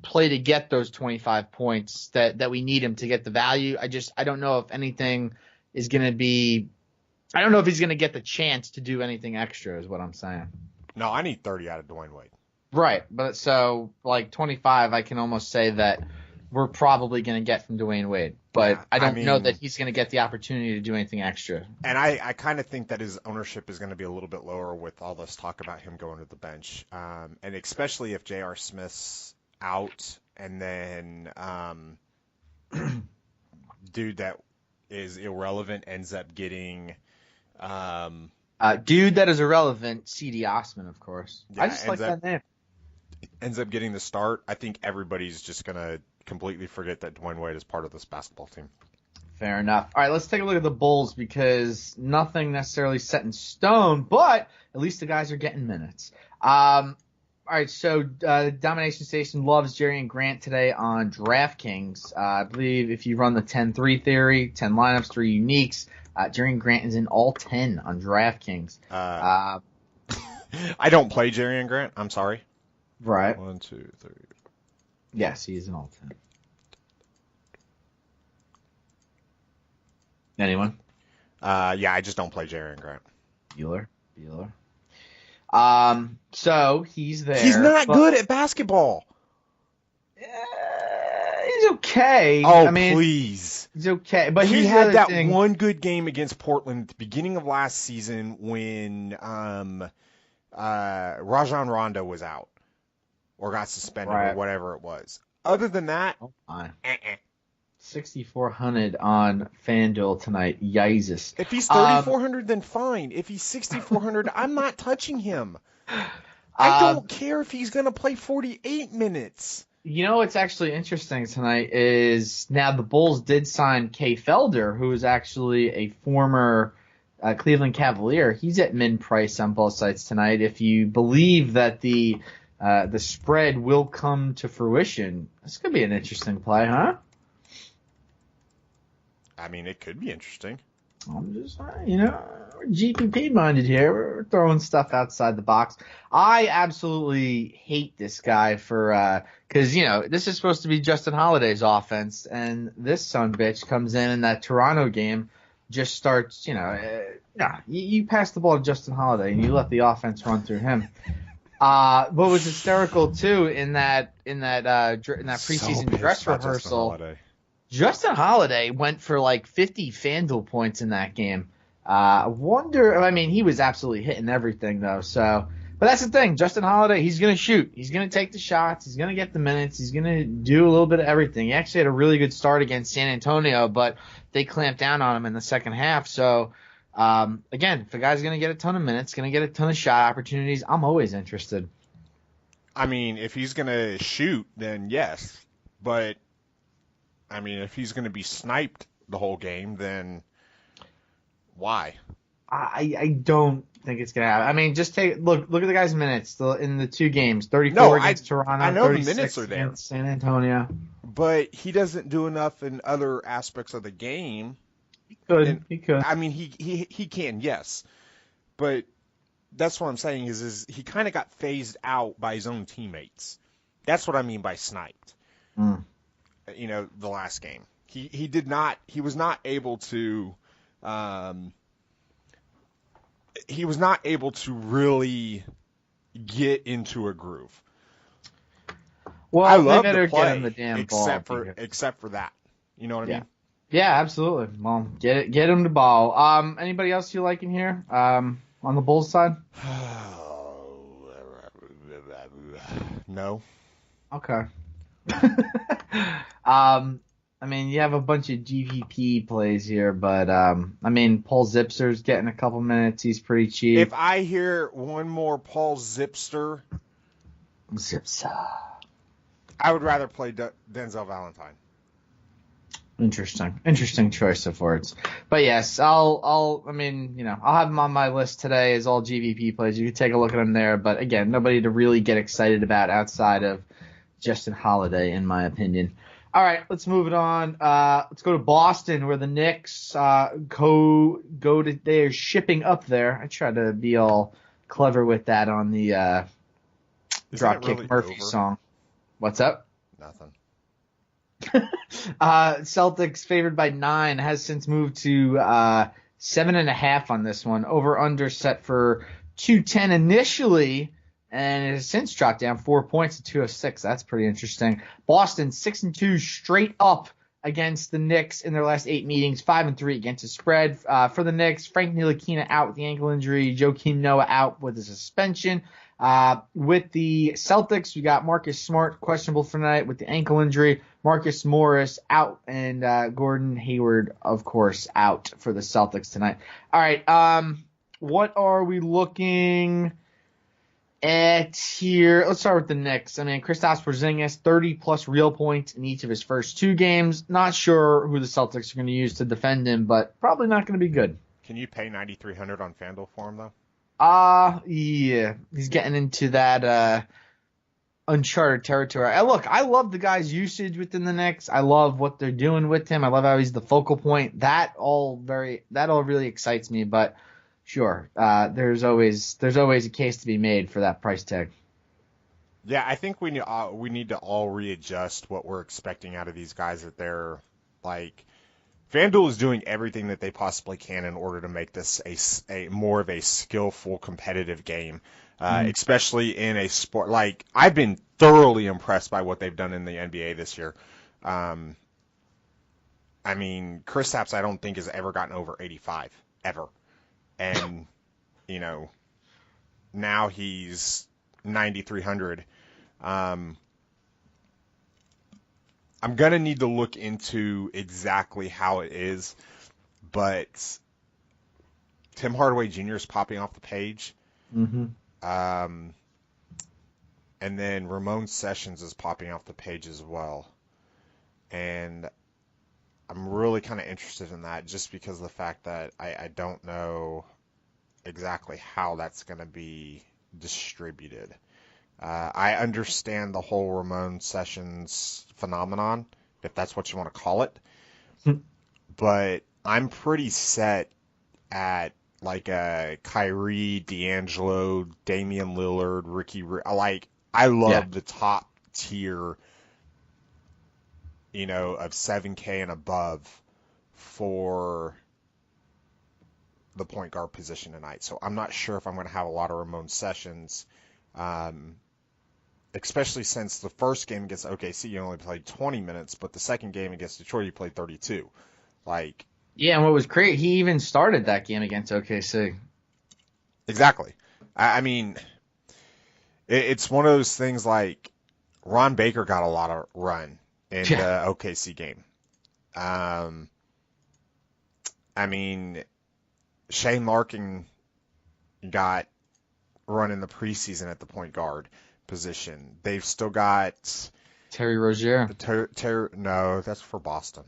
Speaker 2: play to get those 25 points that we need him to get the value. I don't know if anything is going to be – I don't know if he's going to get the chance to do anything extra is what I'm saying.
Speaker 3: No, I need 30 out of Dwayne Wade.
Speaker 2: Right. But so like 25, I can almost say that we're probably going to get from Dwayne Wade. But
Speaker 3: Yeah,
Speaker 2: I don't know that he's going to get the opportunity to do anything extra.
Speaker 3: And I kind of think that his ownership is going to be a little bit lower with all this talk about him going to the bench. And especially if J.R. Smith's out and then dude that is irrelevant ends up getting
Speaker 2: dude that is irrelevant, C.D. Osman, of course.
Speaker 3: Yeah,
Speaker 2: I just like that name.
Speaker 3: Ends up getting the start. I think everybody's just going to completely forget that Dwayne Wade is part of this basketball team.
Speaker 2: Fair enough. All right, let's take a look at the Bulls because nothing necessarily set in stone, but at least the guys are getting minutes. All right, so Domination Station loves Jerry and Grant today on DraftKings. I believe if you run the 10-3 theory, 10 lineups, 3 uniques, Jerry and Grant is in all 10 on DraftKings.
Speaker 3: I don't play Jerry and Grant. I'm sorry.
Speaker 2: Right.
Speaker 3: 1, 2, 3.
Speaker 2: Yes, he is in all 10. Anyone?
Speaker 3: Yeah, I just don't play Jerry and Grant.
Speaker 2: Bueller. So he's there.
Speaker 3: He's not good at basketball.
Speaker 2: He's okay.
Speaker 3: Oh, please.
Speaker 2: He's okay. But
Speaker 3: he had that one good game against Portland at the beginning of last season when Rajon Rondo was out or got suspended or whatever it was. Other than that,
Speaker 2: 6,400 on FanDuel tonight. Yizes.
Speaker 3: If he's 3,400, then fine. If he's 6,400, I'm not touching him. I don't care if he's going to play 48 minutes.
Speaker 2: You know what's actually interesting tonight is now the Bulls did sign Kay Felder, who is actually a former Cleveland Cavalier. He's at min price on both sites tonight. If you believe that the spread will come to fruition, this could be an interesting play, huh?
Speaker 3: I mean, it could be interesting.
Speaker 2: I'm just, we're GPP minded here. We're throwing stuff outside the box. I absolutely hate this guy because, this is supposed to be Justin Holiday's offense, and this sonbitch comes in that Toronto game, just starts, you pass the ball to Justin Holiday and you let the offense run through him. What was hysterical too in that preseason dress rehearsal. Justin Holiday went for like 50 FanDuel points in that game. He was absolutely hitting everything though. So, but that's the thing. Justin Holiday, he's going to shoot. He's going to take the shots. He's going to get the minutes. He's going to do a little bit of everything. He actually had a really good start against San Antonio, but they clamped down on him in the second half. So, again, if a guy's going to get a ton of minutes, going to get a ton of shot opportunities, I'm always interested.
Speaker 3: I mean, if he's going to shoot, then yes. But I mean, if he's going to be sniped the whole game, then why?
Speaker 2: I don't think it's going to happen. I mean, just look at the guy's minutes in the 2 games. 34 against Toronto,
Speaker 3: I know
Speaker 2: 36
Speaker 3: the minutes are there.
Speaker 2: Against San Antonio.
Speaker 3: But he doesn't do enough in other aspects of the game.
Speaker 2: He could.
Speaker 3: I mean, he can, yes. But that's what I'm saying is he kind of got phased out by his own teammates. That's what I mean by sniped. The last game. He was not able to really get into a groove.
Speaker 2: Well,
Speaker 3: I love
Speaker 2: the
Speaker 3: play,
Speaker 2: him the damn
Speaker 3: except
Speaker 2: ball
Speaker 3: for that. You know what I mean?
Speaker 2: Yeah, absolutely. Well, get him the ball. Anybody else you like in here? On the Bulls side?
Speaker 3: No.
Speaker 2: Okay. I mean, you have a bunch of GPP plays here, but Paul Zipser's getting a couple minutes. He's pretty cheap.
Speaker 3: If I hear one more Paul Zipser, I would rather play Denzel Valentine.
Speaker 2: Interesting choice of words. But yes, I'll have him on my list today as all GVP plays. You can take a look at him there. But again, nobody to really get excited about outside of Justin Holiday, in my opinion. All right, let's move it on. Let's go to Boston, where the Knicks they're shipping up there. I try to be all clever with that on the Dropkick
Speaker 3: really
Speaker 2: Murphy
Speaker 3: over?
Speaker 2: song. What's up?
Speaker 3: Nothing.
Speaker 2: Celtics favored by 9 has since moved to 7.5 on this one. Over under set for 210 initially, and it has since dropped down 4 points to 206. That's pretty interesting. Boston 6-2 straight up against the Knicks in their last 8 meetings, 5-3 against the spread. For the Knicks, Frank Ntilikina out with the ankle injury, Joakim Noah out with a suspension. With the Celtics, we got Marcus Smart questionable for tonight with the ankle injury, Marcus Morris out, and Gordon Hayward, of course, out for the Celtics tonight. All right, what are we looking at here? Let's start with the Knicks. I mean, Kristaps Porzingis, 30-plus real points in each of his first 2 games. Not sure who the Celtics are going to use to defend him, but probably not going to be good.
Speaker 3: Can you pay $9,300 on FanDuel for him, though?
Speaker 2: Yeah. He's getting into that uncharted territory. I love the guy's usage within the Knicks. I love what they're doing with him. I love how he's the focal point. That all really excites me, but sure, there's always a case to be made for that price tag.
Speaker 3: Yeah, I think we need to all readjust what we're expecting out of these guys. That they're like, FanDuel is doing everything that they possibly can in order to make this a more of a skillful, competitive game, especially in a sport. Like, I've been thoroughly impressed by what they've done in the NBA this year. I mean, Kristaps, I don't think has ever gotten over 85 ever, and now he's 9,300. I'm going to need to look into exactly how it is, but Tim Hardaway Jr. is popping off the page.
Speaker 2: Mm-hmm.
Speaker 3: And then Ramon Sessions is popping off the page as well. And I'm really kind of interested in that just because of the fact that I don't know exactly how that's going to be distributed. I understand the whole Ramon Sessions phenomenon, if that's what you want to call it. But I'm pretty set at like a Kyrie, D'Angelo, Damian Lillard, I love the top tier, of 7K and above for the point guard position tonight. So I'm not sure if I'm going to have a lot of Ramon Sessions. Especially since the first game against OKC, you only played 20 minutes, but the second game against Detroit, you played 32.
Speaker 2: Yeah, and what was great, he even started that game against OKC.
Speaker 3: Exactly. I mean, it's one of those things like Ron Baker got a lot of run in the OKC game. I mean, Shane Larkin got run in the preseason at the point guard position. They've still got
Speaker 2: Terry Rozier.
Speaker 3: No, that's for Boston.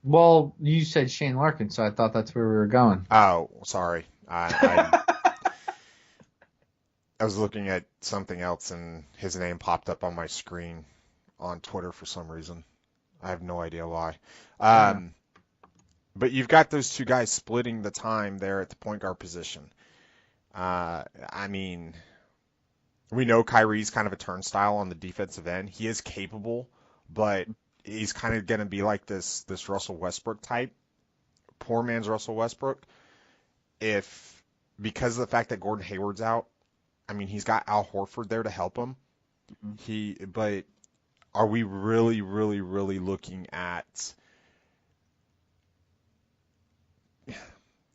Speaker 2: Well, you said Shane Larkin, so I thought that's where we were going.
Speaker 3: Oh, sorry. I was looking at something else, and his name popped up on my screen on Twitter for some reason. I have no idea why. But you've got those two guys splitting the time there at the point guard position. I mean, we know Kyrie's kind of a turnstile on the defensive end. He is capable, but he's kind of going to be like this Russell Westbrook type, poor man's Russell Westbrook. Because of the fact that Gordon Hayward's out, I mean, he's got Al Horford there to help him. But are we really, really, really looking at?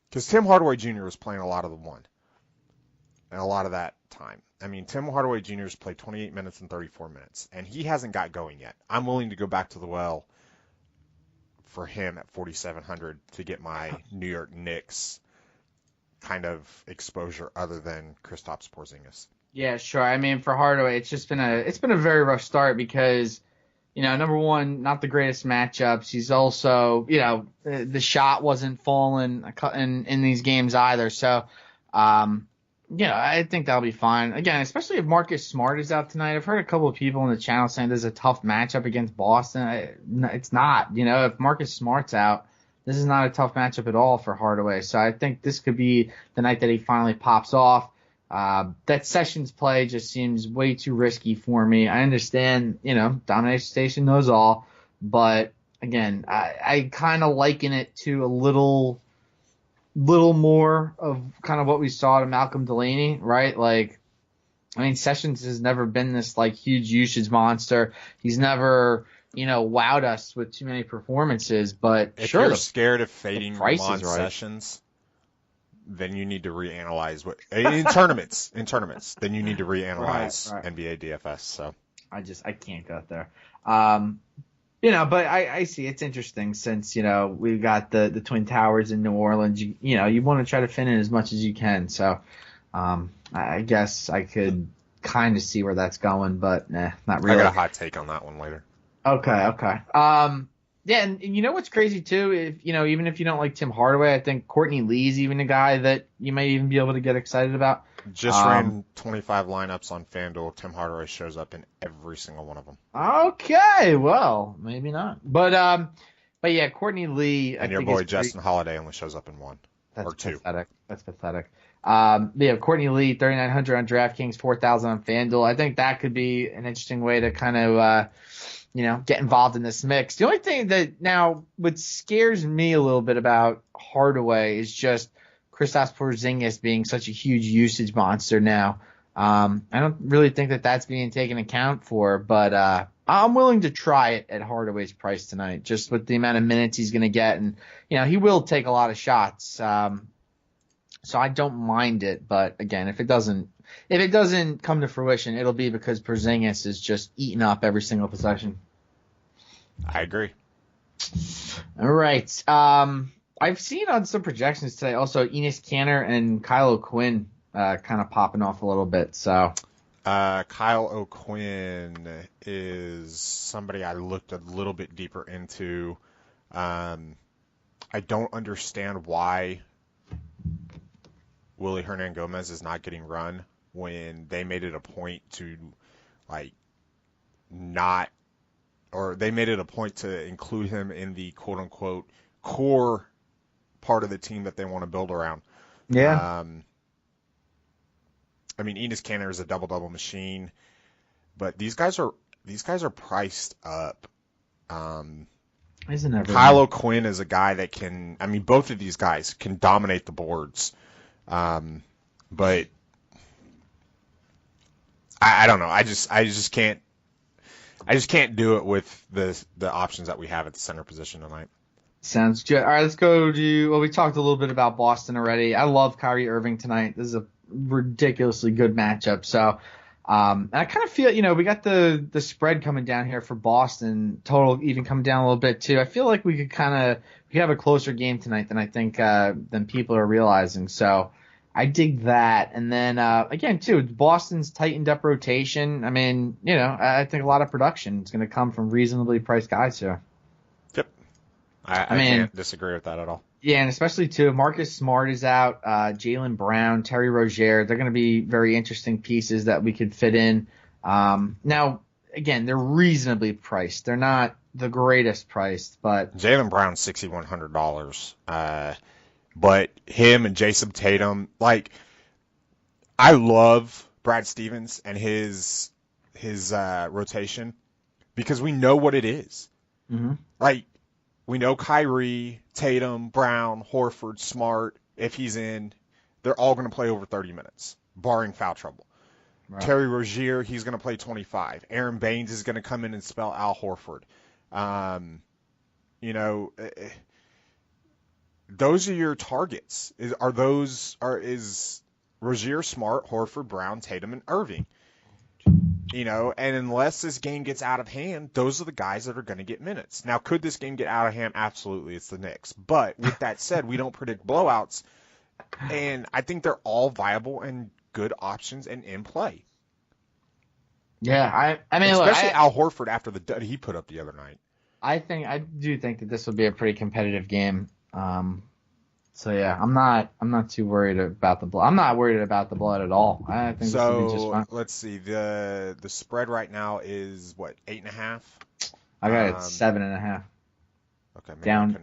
Speaker 3: Because Tim Hardaway Jr. was playing a lot of the one, and a lot of that time. I mean, Tim Hardaway Jr. has played 28 minutes and 34 minutes, and he hasn't got going yet. I'm willing to go back to the well for him at 4,700 to get my New York Knicks kind of exposure other than Kristaps Porzingis.
Speaker 2: Yeah, sure. I mean, for Hardaway, it's been a very rough start because, number one, not the greatest matchups. He's also, the shot wasn't falling in these games either. So, I think that'll be fine. Again, especially if Marcus Smart is out tonight. I've heard a couple of people in the channel saying there's a tough matchup against Boston. It's not. If Marcus Smart's out, this is not a tough matchup at all for Hardaway. So I think this could be the night that he finally pops off. That Sessions play just seems way too risky for me. I understand, Domination Station knows all, but again, I kind of liken it to a little more of kind of what we saw to Malcolm Delaney, right? Like, Sessions has never been this like huge usage monster. He's never, wowed us with too many performances. But
Speaker 3: if
Speaker 2: sure,
Speaker 3: you're scared of fading Ramon
Speaker 2: right.
Speaker 3: Sessions, then you need to reanalyze what in tournaments. Then you need to reanalyze
Speaker 2: right.
Speaker 3: NBA DFS. So
Speaker 2: I can't go there. But I see it's interesting since we've got the Twin Towers in New Orleans. You want to try to fit in as much as you can. So I guess I could kind of see where that's going, but not really.
Speaker 3: I got a hot take on that one later.
Speaker 2: Okay. Yeah, and you know what's crazy too? If even if you don't like Tim Hardaway, I think Courtney Lee's even a guy that you might even be able to get excited about.
Speaker 3: Just ran 25 lineups on FanDuel. Tim Hardaway shows up in every single one of them.
Speaker 2: Okay, well, maybe not. But yeah, Courtney Lee.
Speaker 3: And your boy Justin Holiday only shows up in one or two.
Speaker 2: That's pathetic. Yeah, Courtney Lee, 3,900 on DraftKings, 4,000 on FanDuel. I think that could be an interesting way to kind of, get involved in this mix. The only thing that now what scares me a little bit about Hardaway is just Kristaps Porzingis being such a huge usage monster now. I don't really think that that's being taken account for, but I'm willing to try it at Hardaway's price tonight, just with the amount of minutes he's going to get, and he will take a lot of shots. So I don't mind it, but again, if it doesn't come to fruition, it'll be because Porzingis is just eating up every single possession.
Speaker 3: I agree.
Speaker 2: All right. I've seen on some projections today also Enes Kanter and Kyle O'Quinn kind of popping off a little bit. So
Speaker 3: Kyle O'Quinn is somebody I looked a little bit deeper into. I don't understand why Willie Hernan-Gomez is not getting run when they made it a point to they made it a point to include him in the quote unquote core part of the team that they want to build around.
Speaker 2: Yeah.
Speaker 3: Enes Kanter is a double-double machine, but these guys are priced up.
Speaker 2: Isn't everyone?
Speaker 3: Kyle O'Quinn is a guy that can. Both of these guys can dominate the boards. But I don't know. I just can't do it with the options that we have at the center position tonight.
Speaker 2: Sounds good. All right, let's go to. Well, we talked a little bit about Boston already. I love Kyrie Irving tonight. This is a ridiculously good matchup. So, and I kind of feel, we got the spread coming down here for Boston. Total even coming down a little bit too. I feel like we could have a closer game tonight than I think than people are realizing. So I dig that. And then again too, Boston's tightened up rotation. I think a lot of production is going to come from reasonably priced guys here.
Speaker 3: Yep. I can't disagree with that at all.
Speaker 2: Yeah, and especially too, Marcus Smart is out, Jaylen Brown, Terry Rozier. They're going to be very interesting pieces that we could fit in. Now, again, they're reasonably priced. They're not the greatest priced, but
Speaker 3: Jaylen Brown's $6,100. But him and Jason Tatum, I love Brad Stevens and his rotation because we know what it is.
Speaker 2: Mm-hmm.
Speaker 3: We know Kyrie, Tatum, Brown, Horford, Smart, if he's in, they're all going to play over 30 minutes, barring foul trouble. Right. Terry Rozier, he's going to play 25. Aaron Baines is going to come in and spell Al Horford. Those are your targets. Is Rozier, Smart, Horford, Brown, Tatum, and Irving. And unless this game gets out of hand, those are the guys that are going to get minutes. Now, could this game get out of hand? Absolutely, it's the Knicks. But with that said, we don't predict blowouts, and I think they're all viable and good options and in play.
Speaker 2: Yeah,
Speaker 3: especially Al Horford after the dud he put up the other night.
Speaker 2: I do think that this will be a pretty competitive game. So yeah, I'm not too worried about the blood. I'm not worried about the blood at all. I think this will be just fine.
Speaker 3: Let's see. The spread right now is what, 8.5?
Speaker 2: I got it 7.5.
Speaker 3: Okay.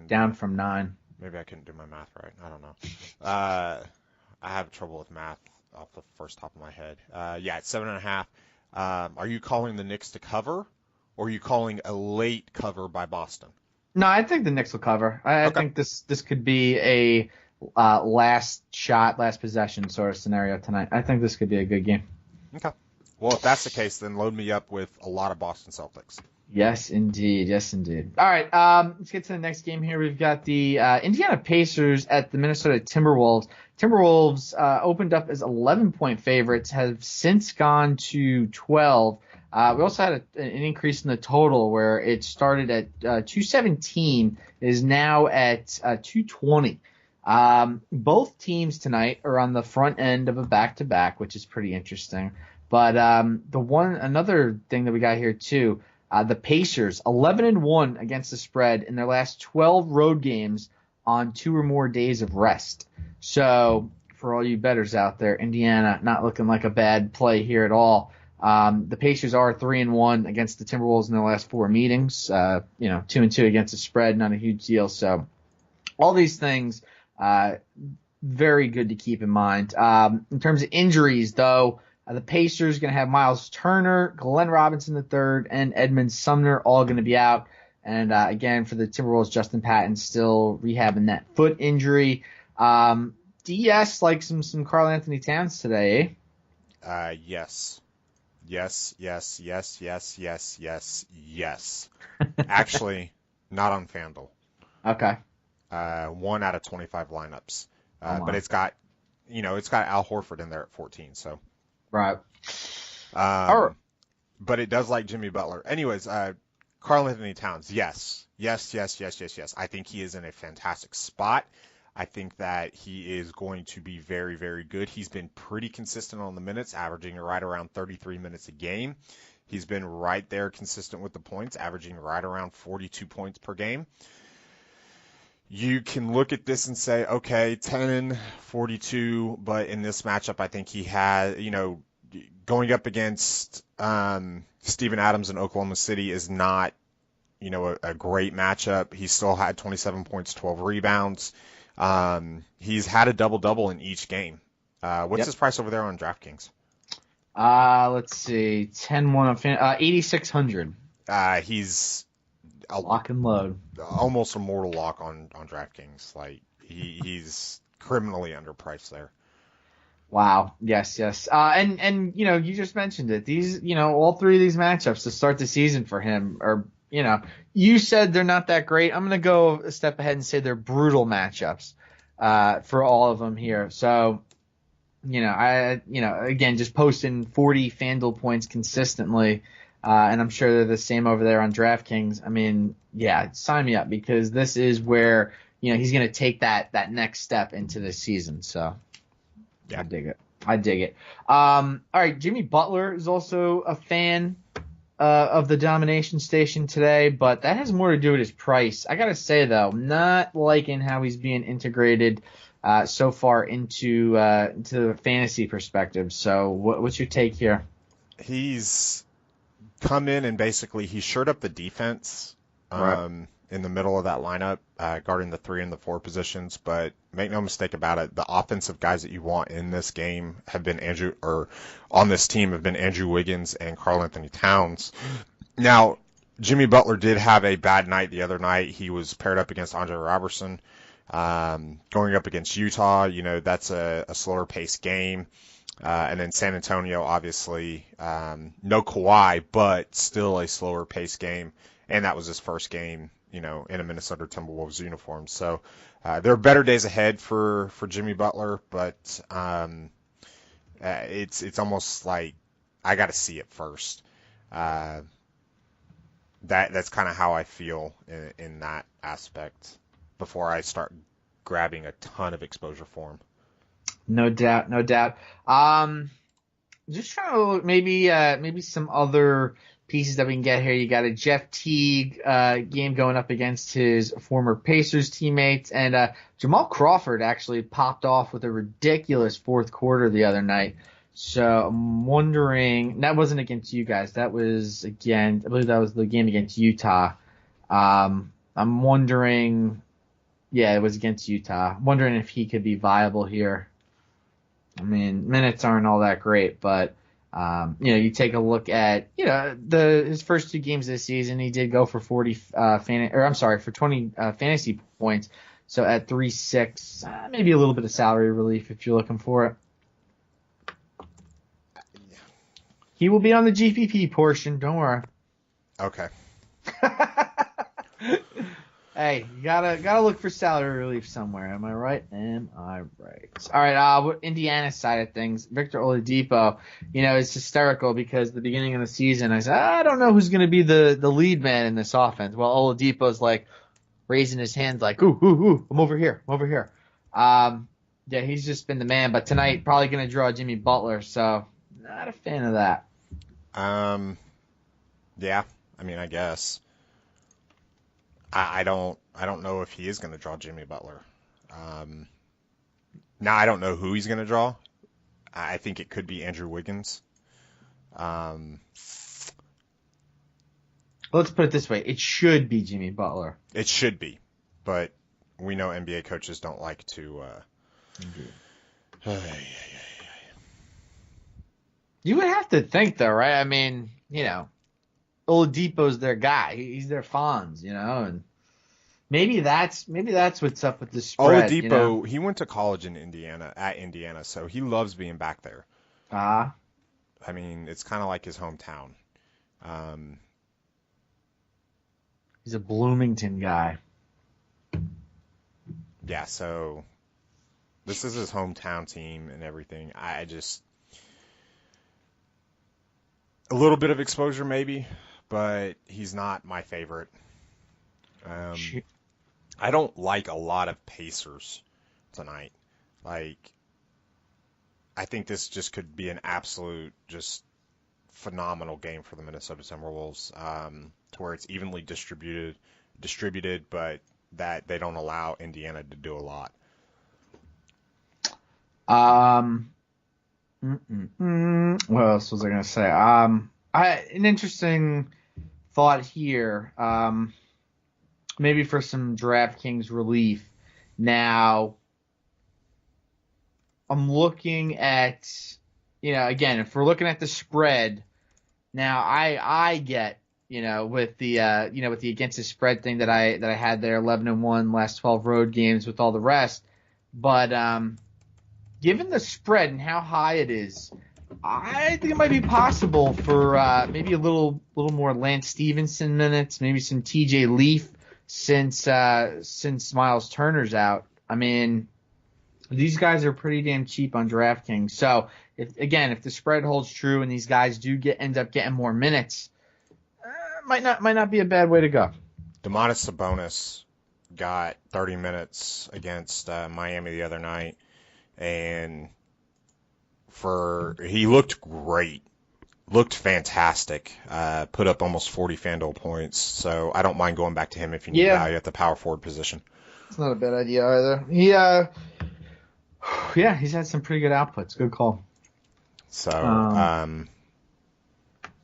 Speaker 2: Down from 9.
Speaker 3: Maybe I couldn't do my math right. I don't know. I have trouble with math off the first top of my head. Yeah, it's 7.5. Are you calling the Knicks to cover, or are you calling a late cover by Boston?
Speaker 2: No, I think the Knicks will cover. I think this could be a last shot, last possession sort of scenario tonight. I think this could be a good game.
Speaker 3: Okay. Well, if that's the case, then load me up with a lot of Boston Celtics.
Speaker 2: Yes, indeed. Yes, indeed. All right, let's get to the next game here. We've got the Indiana Pacers at the Minnesota Timberwolves. Timberwolves opened up as 11-point favorites, have since gone to 12. We also had an increase in the total where it started at 217, is now at 220. Both teams tonight are on the front end of a back-to-back, which is pretty interesting. But another thing that we got here too, the Pacers 11-1 against the spread in their last 12 road games on 2 or more days of rest. So for all you bettors out there, Indiana not looking like a bad play here at all. The Pacers are 3-1 against the Timberwolves in their last 4 meetings. 2-2 against the spread, not a huge deal. So all these things, very good to keep in mind. In terms of injuries, though, the Pacers going to have Miles Turner, Glenn Robinson III, and Edmund Sumner all going to be out. And again, for the Timberwolves, Justin Patton still rehabbing that foot injury. DS like some Karl Anthony Towns today, eh?
Speaker 3: Yes. Actually, not on FanDuel.
Speaker 2: Okay.
Speaker 3: 1 out of 25 lineups. But it's got Al Horford in there at 14. So.
Speaker 2: Right.
Speaker 3: But it does like Jimmy Butler. Anyways, Karl Anthony Towns. Yes. I think he is in a fantastic spot. I think that he is going to be very, very good. He's been pretty consistent on the minutes, averaging right around 33 minutes a game. He's been right there consistent with the points, averaging right around 42 points per game. You can look at this and say, okay, 10, 42, but in this matchup, I think he has, going up against Steven Adams in Oklahoma City is not, a great matchup. He still had 27 points, 12 rebounds. He's had a double-double in each game. What's his price over there on DraftKings?
Speaker 2: Let's see, 10-1 on 8,600.
Speaker 3: He's a
Speaker 2: lock and load,
Speaker 3: almost a mortal lock on DraftKings. Like he's criminally underpriced there.
Speaker 2: Wow. Yes. And you just mentioned it. These, all 3 of these matchups to start the season for him are, you said they're not that great. I'm going to go a step ahead and say they're brutal matchups, for all of them here. So, again, just posting 40 FanDuel points consistently. And I'm sure they're the same over there on DraftKings. I mean, yeah, sign me up because this is where, he's going to take that next step into the season. So yeah. I dig it. All right. Jimmy Butler is also a fan of the domination station today, but that has more to do with his price. I got to say, though, not liking how he's being integrated so far into the fantasy perspective. So what's your take here?
Speaker 3: He's come in and basically he shored up the defense in the middle of that lineup, guarding the 3 and the 4 positions. But make no mistake about it, the offensive guys that you want in this game have been on this team have been Andrew Wiggins and Karl Anthony Towns. Now, Jimmy Butler did have a bad night the other night. He was paired up against Andre Robertson, going up against Utah. That's a slower paced game. And then San Antonio, obviously, no Kawhi, but still a slower paced game. And that was his first game, in a Minnesota Timberwolves uniform. So there are better days ahead for Jimmy Butler, but it's almost like I got to see it first. That's kind of how I feel in that aspect before I start grabbing a ton of exposure for him.
Speaker 2: No doubt. Just trying to look, maybe some other pieces that we can get here. You got a Jeff Teague game going up against his former Pacers teammates, and Jamal Crawford actually popped off with a ridiculous fourth quarter the other night. So I'm wondering, that wasn't against you guys. That was I believe that was the game against Utah. I'm wondering, yeah, it was against Utah. I'm wondering if he could be viable here. I mean, minutes aren't all that great, but you take a look at his first 2 games this season, he did go for 20 fantasy points. So at 3.6, maybe a little bit of salary relief if you're looking for it. He will be on the GPP portion. Don't worry.
Speaker 3: Okay.
Speaker 2: Hey, you gotta look for salary relief somewhere. Am I right? Am I right? All right. Indiana's side of things, Victor Oladipo. It's hysterical because at the beginning of the season, I said I don't know who's going to be the lead man in this offense. Well, Oladipo's like raising his hands, like ooh, I'm over here. Yeah, he's just been the man. But tonight, probably going to draw Jimmy Butler. So not a fan of that.
Speaker 3: Yeah. I mean, I guess. I don't know if he is going to draw Jimmy Butler. Now I don't know who he's going to draw. I think it could be Andrew Wiggins.
Speaker 2: Let's put it this way: it should be Jimmy Butler.
Speaker 3: It should be, but we know NBA coaches don't like to.
Speaker 2: You would have to think, though, right? I mean, Oladipo's their guy. He's their Fonz, and maybe that's what's up with the spread.
Speaker 3: Oladipo, he went to college in Indiana, so he loves being back there. I mean, it's kind of like his hometown.
Speaker 2: He's a Bloomington guy.
Speaker 3: Yeah, so this is his hometown team and everything. I just a little bit of exposure maybe, but he's not my favorite. I don't like a lot of Pacers tonight. I think this just could be an absolute just phenomenal game for the Minnesota Timberwolves, to where it's evenly distributed, but that they don't allow Indiana to do a lot.
Speaker 2: What else was I going to say? An interesting thought here, maybe for some DraftKings relief. Now, I'm looking at, again, if we're looking at the spread, now I get, with the against the spread thing that I had there, 11-1 last 12 road games with all the rest, but given the spread and how high it is, I think it might be possible for maybe a little more Lance Stevenson minutes, maybe some TJ Leaf since Miles Turner's out. I mean, these guys are pretty damn cheap on DraftKings. So if the spread holds true and these guys do end up getting more minutes, might not be a bad way to go.
Speaker 3: Domantas Sabonis got 30 minutes against Miami the other night, and he looked great, looked fantastic, put up almost 40 FanDuel points. So I don't mind going back to him if you need value at the power forward position.
Speaker 2: It's not a bad idea either. He's had some pretty good outputs. Good call.
Speaker 3: So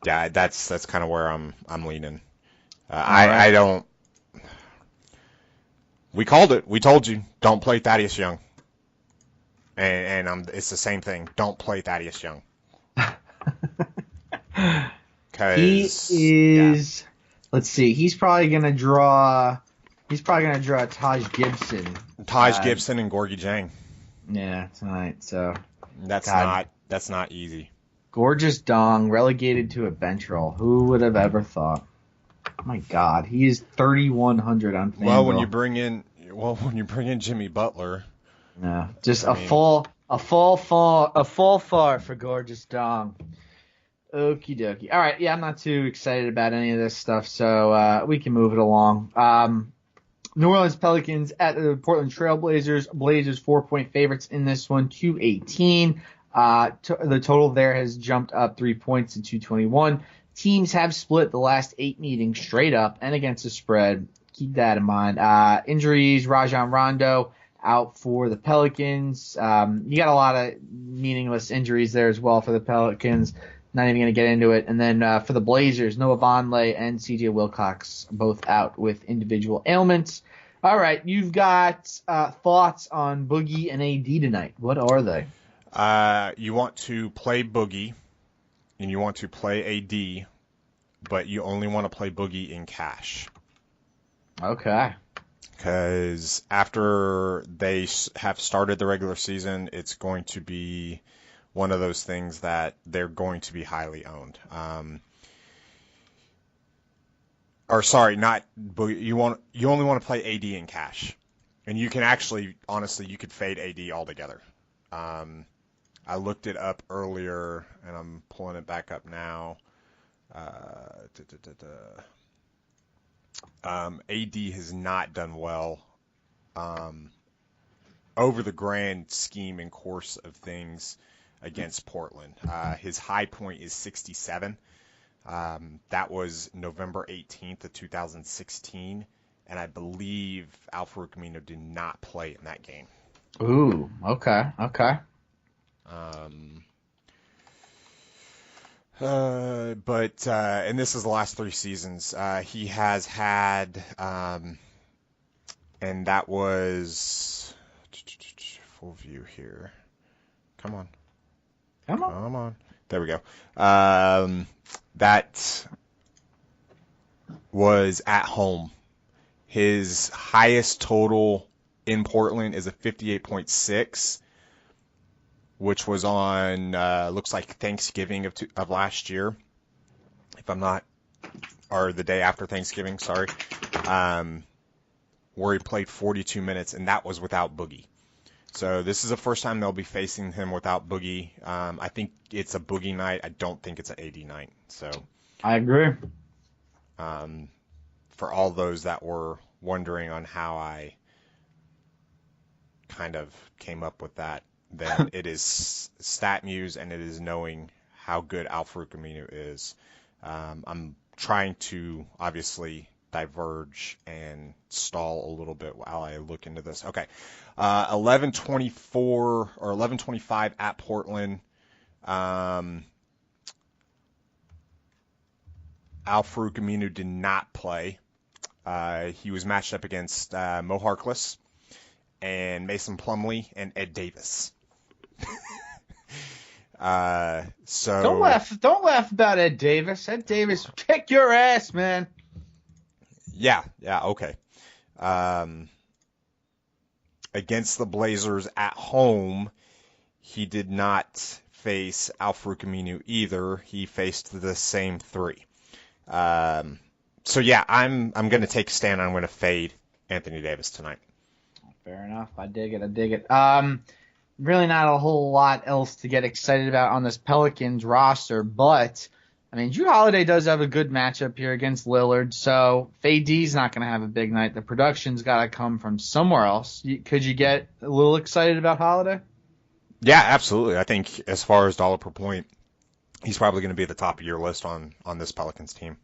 Speaker 3: that's kind of where I'm leaning.
Speaker 2: Right.
Speaker 3: I don't. We called it. We told you, don't play Thaddeus Young. And it's the same thing. Don't play Thaddeus Young.
Speaker 2: He is. Yeah. Let's see. He's probably gonna draw Taj Gibson.
Speaker 3: Gibson and Gorgie Jang.
Speaker 2: Yeah, tonight. So
Speaker 3: that's not easy.
Speaker 2: Gorgeous Dong relegated to a bench role. Who would have ever thought? Oh my God, he is 3,100 on FanDuel.
Speaker 3: Well, when you bring in Jimmy Butler.
Speaker 2: No, just a full far for Gorgeous Dong. Okie dokie. All right, I'm not too excited about any of this stuff, so we can move it along. New Orleans Pelicans at the Portland Trail Blazers. Blazers 4-point favorites in this one, 218. The total there has jumped up 3 points to 221. Teams have split the last 8 meetings straight up and against the spread. Keep that in mind. Injuries, Rajon Rondo out for the Pelicans. You got a lot of meaningless injuries there as well for the Pelicans. Not even going to get into it. And then for the Blazers, Noah Vonleh and CJ Wilcox both out with individual ailments. All right, you've got thoughts on Boogie and AD tonight. What are they?
Speaker 3: You want to play Boogie, and you want to play AD, but you only want to play Boogie in cash.
Speaker 2: Okay.
Speaker 3: Because after they have started the regular season, it's going to be one of those things that they're going to be highly owned. Or sorry, not Boogie. You only want to play AD in cash, and you can actually, honestly, you could fade AD altogether. I looked it up earlier, and I'm pulling it back up now. AD has not done well over the grand scheme and course of things against Portland. His high point is 67. That was November 18th of 2016, and I believe Al-Farouq Aminu did not play in that game.
Speaker 2: Ooh, okay.
Speaker 3: And this is the last 3 seasons. He has had, and that was full view here. Come on. There we go. That was at home. His highest total in Portland is a 58.6. Which was on, looks like Thanksgiving of last year, if I'm not, or the day after Thanksgiving, sorry, where he played 42 minutes, and that was without Boogie. So this is the first time they'll be facing him without Boogie. I think it's a Boogie night. I don't think it's an AD night. So
Speaker 2: I agree.
Speaker 3: For all those that were wondering on how I kind of came up with that, then it is StatMuse, and it is knowing how good Al-Farouq Aminu is. I'm trying to obviously diverge and stall a little bit while I look into this. Okay, 11:24 or 11:25 at Portland. Al-Farouq Aminu did not play. He was matched up against Mo Harkless and Mason Plumlee and Ed Davis. So
Speaker 2: Don't laugh about Ed Davis. Ed Davis will kick your ass, man.
Speaker 3: Yeah, okay. Against the Blazers at home, he did not face Al-Farouq Aminu either. He faced the same 3. So yeah, I'm going to take a stand. I'm going to fade Anthony Davis tonight.
Speaker 2: Fair enough. I dig it. Really not a whole lot else to get excited about on this Pelicans roster, but I mean, Jrue Holiday does have a good matchup here against Lillard, so if AD's not going to have a big night, the production's got to come from somewhere else. Could you get a little excited about Holiday?
Speaker 3: Yeah, absolutely. I think as far as dollar per point, he's probably going to be at the top of your list on this Pelicans team.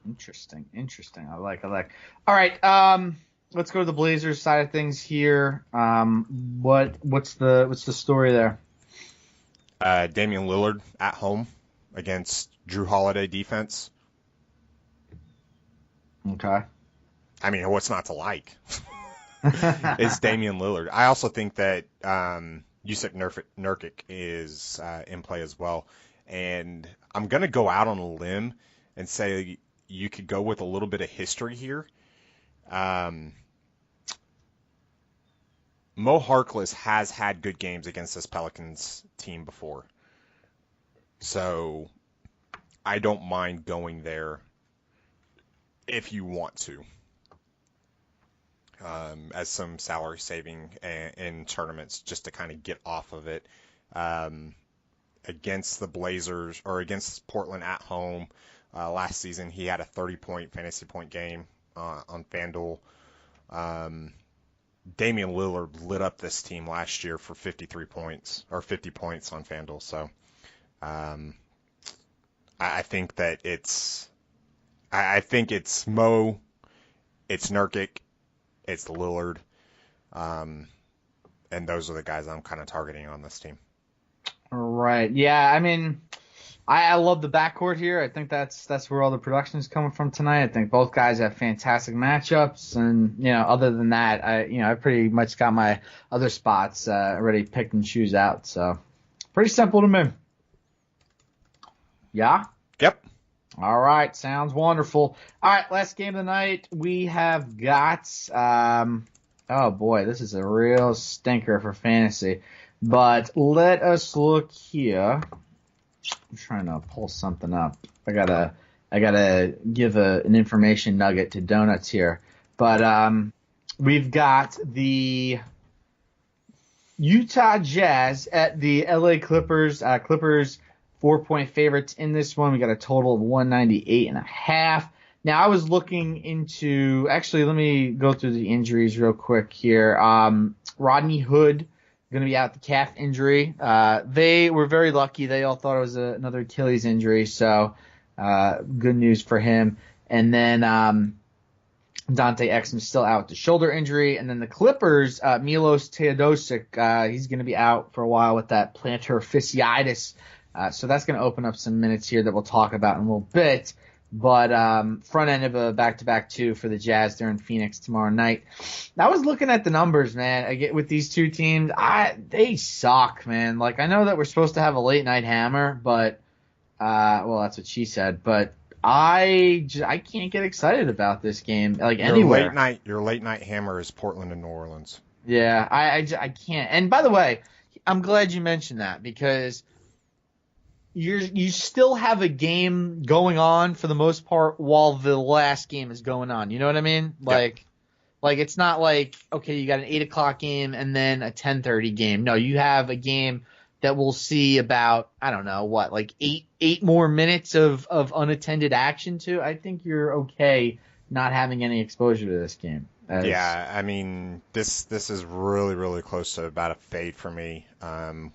Speaker 2: Interesting. I like. All right. Let's go to the Blazers side of things here. What's the story there?
Speaker 3: Damian Lillard at home against Jrue Holiday defense.
Speaker 2: Okay.
Speaker 3: I mean, what's not to like? It's Damian Lillard. I also think that Jusuf Nurkic is in play as well. And I'm going to go out on a limb and say you could go with a little bit of history here. Mo Harkless has had good games against this Pelicans team before. So I don't mind going there if you want to. As some salary saving in tournaments just to kind of get off of it. Against the Blazers or against Portland at home last season, he had a 30-point fantasy point game on FanDuel. Damian Lillard lit up this team last year for 53 points or 50 points on FanDuel. So I think that it's Mo, it's Nurkic, it's Lillard, and those are the guys I'm kind of targeting on this team.
Speaker 2: Right. Yeah. I mean, I love the backcourt here. I think that's where all the production is coming from tonight. I think both guys have fantastic matchups, and other than that, I pretty much got my other spots already picked and choose out. So Pretty simple to me. Yeah?
Speaker 3: Yep.
Speaker 2: All right, sounds wonderful. All right, last game of the night, we have got, oh boy, this is a real stinker for fantasy. But let us look here. I'm trying to pull something up. I gotta give an information nugget to Donuts here. But we've got the Utah Jazz at the LA Clippers. Clippers 4-point favorites in this one. We got a total of 198.5. Now I was looking into, actually let me go through the injuries real quick here. Rodney Hood going to be out with the calf injury. They were very lucky. They all thought it was another Achilles injury, so good news for him. And then Dante Exum's still out with the shoulder injury. And then the Clippers, Milos Teodosic, he's going to be out for a while with that plantar fasciitis. So that's going to open up some minutes here that we'll talk about in a little bit. But front end of a back-to-back two for the Jazz. They're in Phoenix tomorrow night. I was looking at the numbers, man. I get with these two teams, they suck, man. Like, I know that we're supposed to have a late-night hammer, but well, that's what she said. But I can't get excited about this game, like, anywhere.
Speaker 3: Your late-night hammer is Portland and New Orleans.
Speaker 2: Yeah, I can't. And by the way, I'm glad you mentioned that because you still have a game going on for the most part while the last game is going on. You know what I mean? Like it's not like, okay, you got an 8 o'clock game and then a 10:30 game. No, you have a game that we'll see about, I don't know, what, like eight more minutes of unattended action to. I think you're okay not having any exposure to this game.
Speaker 3: Yeah, I mean, this is really, really close to about a fade for me,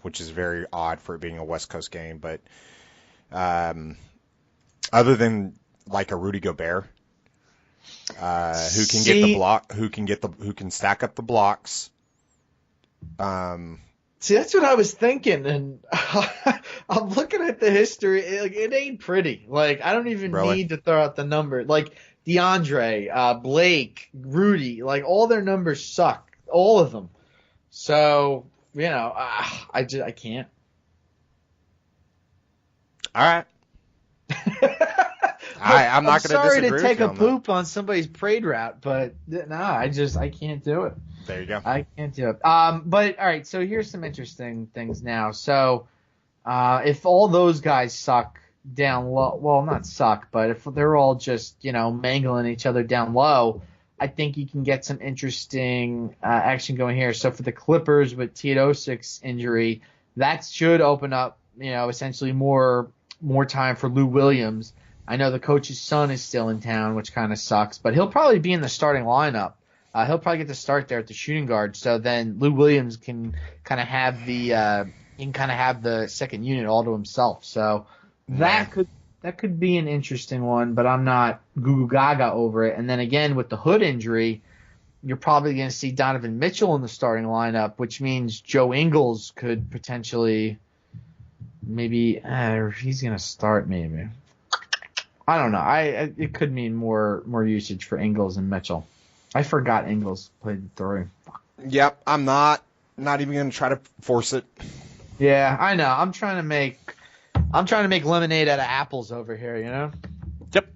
Speaker 3: which is very odd for it being a West Coast game. But other than like a Rudy Gobert, who can get the block, who can stack up the blocks.
Speaker 2: See, that's what I was thinking, and I'm looking at the history. It ain't pretty. Like, I don't even need to throw out the number. Like, DeAndre, Blake, Rudy, like, all their numbers suck. All of them. So, you know, I can't.
Speaker 3: All right. I'm not going to disagree.
Speaker 2: I'm sorry to take a poop on somebody's parade route, but no, I can't do it.
Speaker 3: There you go.
Speaker 2: I can't do it. But all right, so here's some interesting things now. So, if all those guys suck down low, well, not suck, but if they're all just, mangling each other down low, I think you can get some interesting action going here. So for the Clippers with Teodosic's injury, that should open up, essentially more time for Lou Williams. I know the coach's son is still in town, which kind of sucks, but he'll probably be in the starting lineup. He'll probably get to start there at the shooting guard. So then Lou Williams can kind of have the second unit all to himself. So that could be an interesting one, but I'm not goo goo gaga over it. And then again with the Hood injury, you're probably going to see Donovan Mitchell in the starting lineup, which means Joe Ingles could potentially maybe he's going to start maybe. I don't know. It could mean more usage for Ingles and Mitchell. I forgot Ingles played three.
Speaker 3: Yep, I'm not even going to try to force it.
Speaker 2: Yeah, I know. I'm trying to make lemonade out of apples over here,
Speaker 3: Yep.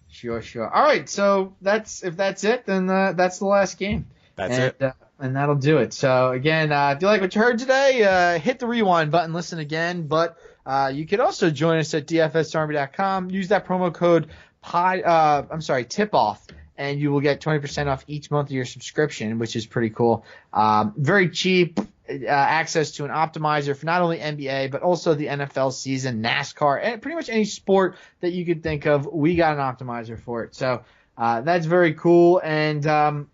Speaker 2: Sure. All right, so if that's it, then that's the last game.
Speaker 3: That's it.
Speaker 2: And that'll do it. So again, if you like what you heard today, hit the rewind button, listen again. But you could also join us at dfsarmy.com. Use that promo code tip off, and you will get 20% off each month of your subscription, which is pretty cool. Very cheap access to an optimizer for not only NBA, but also the NFL season, NASCAR, and pretty much any sport that you could think of. We got an optimizer for it. So that's very cool. And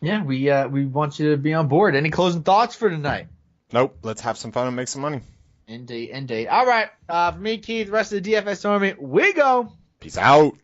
Speaker 2: we want you to be on board. Any closing thoughts for tonight?
Speaker 3: Nope. Let's have some fun and make some money.
Speaker 2: Indeed. All right. For me, Keith, the rest of the DFS Army, we go.
Speaker 3: Peace out.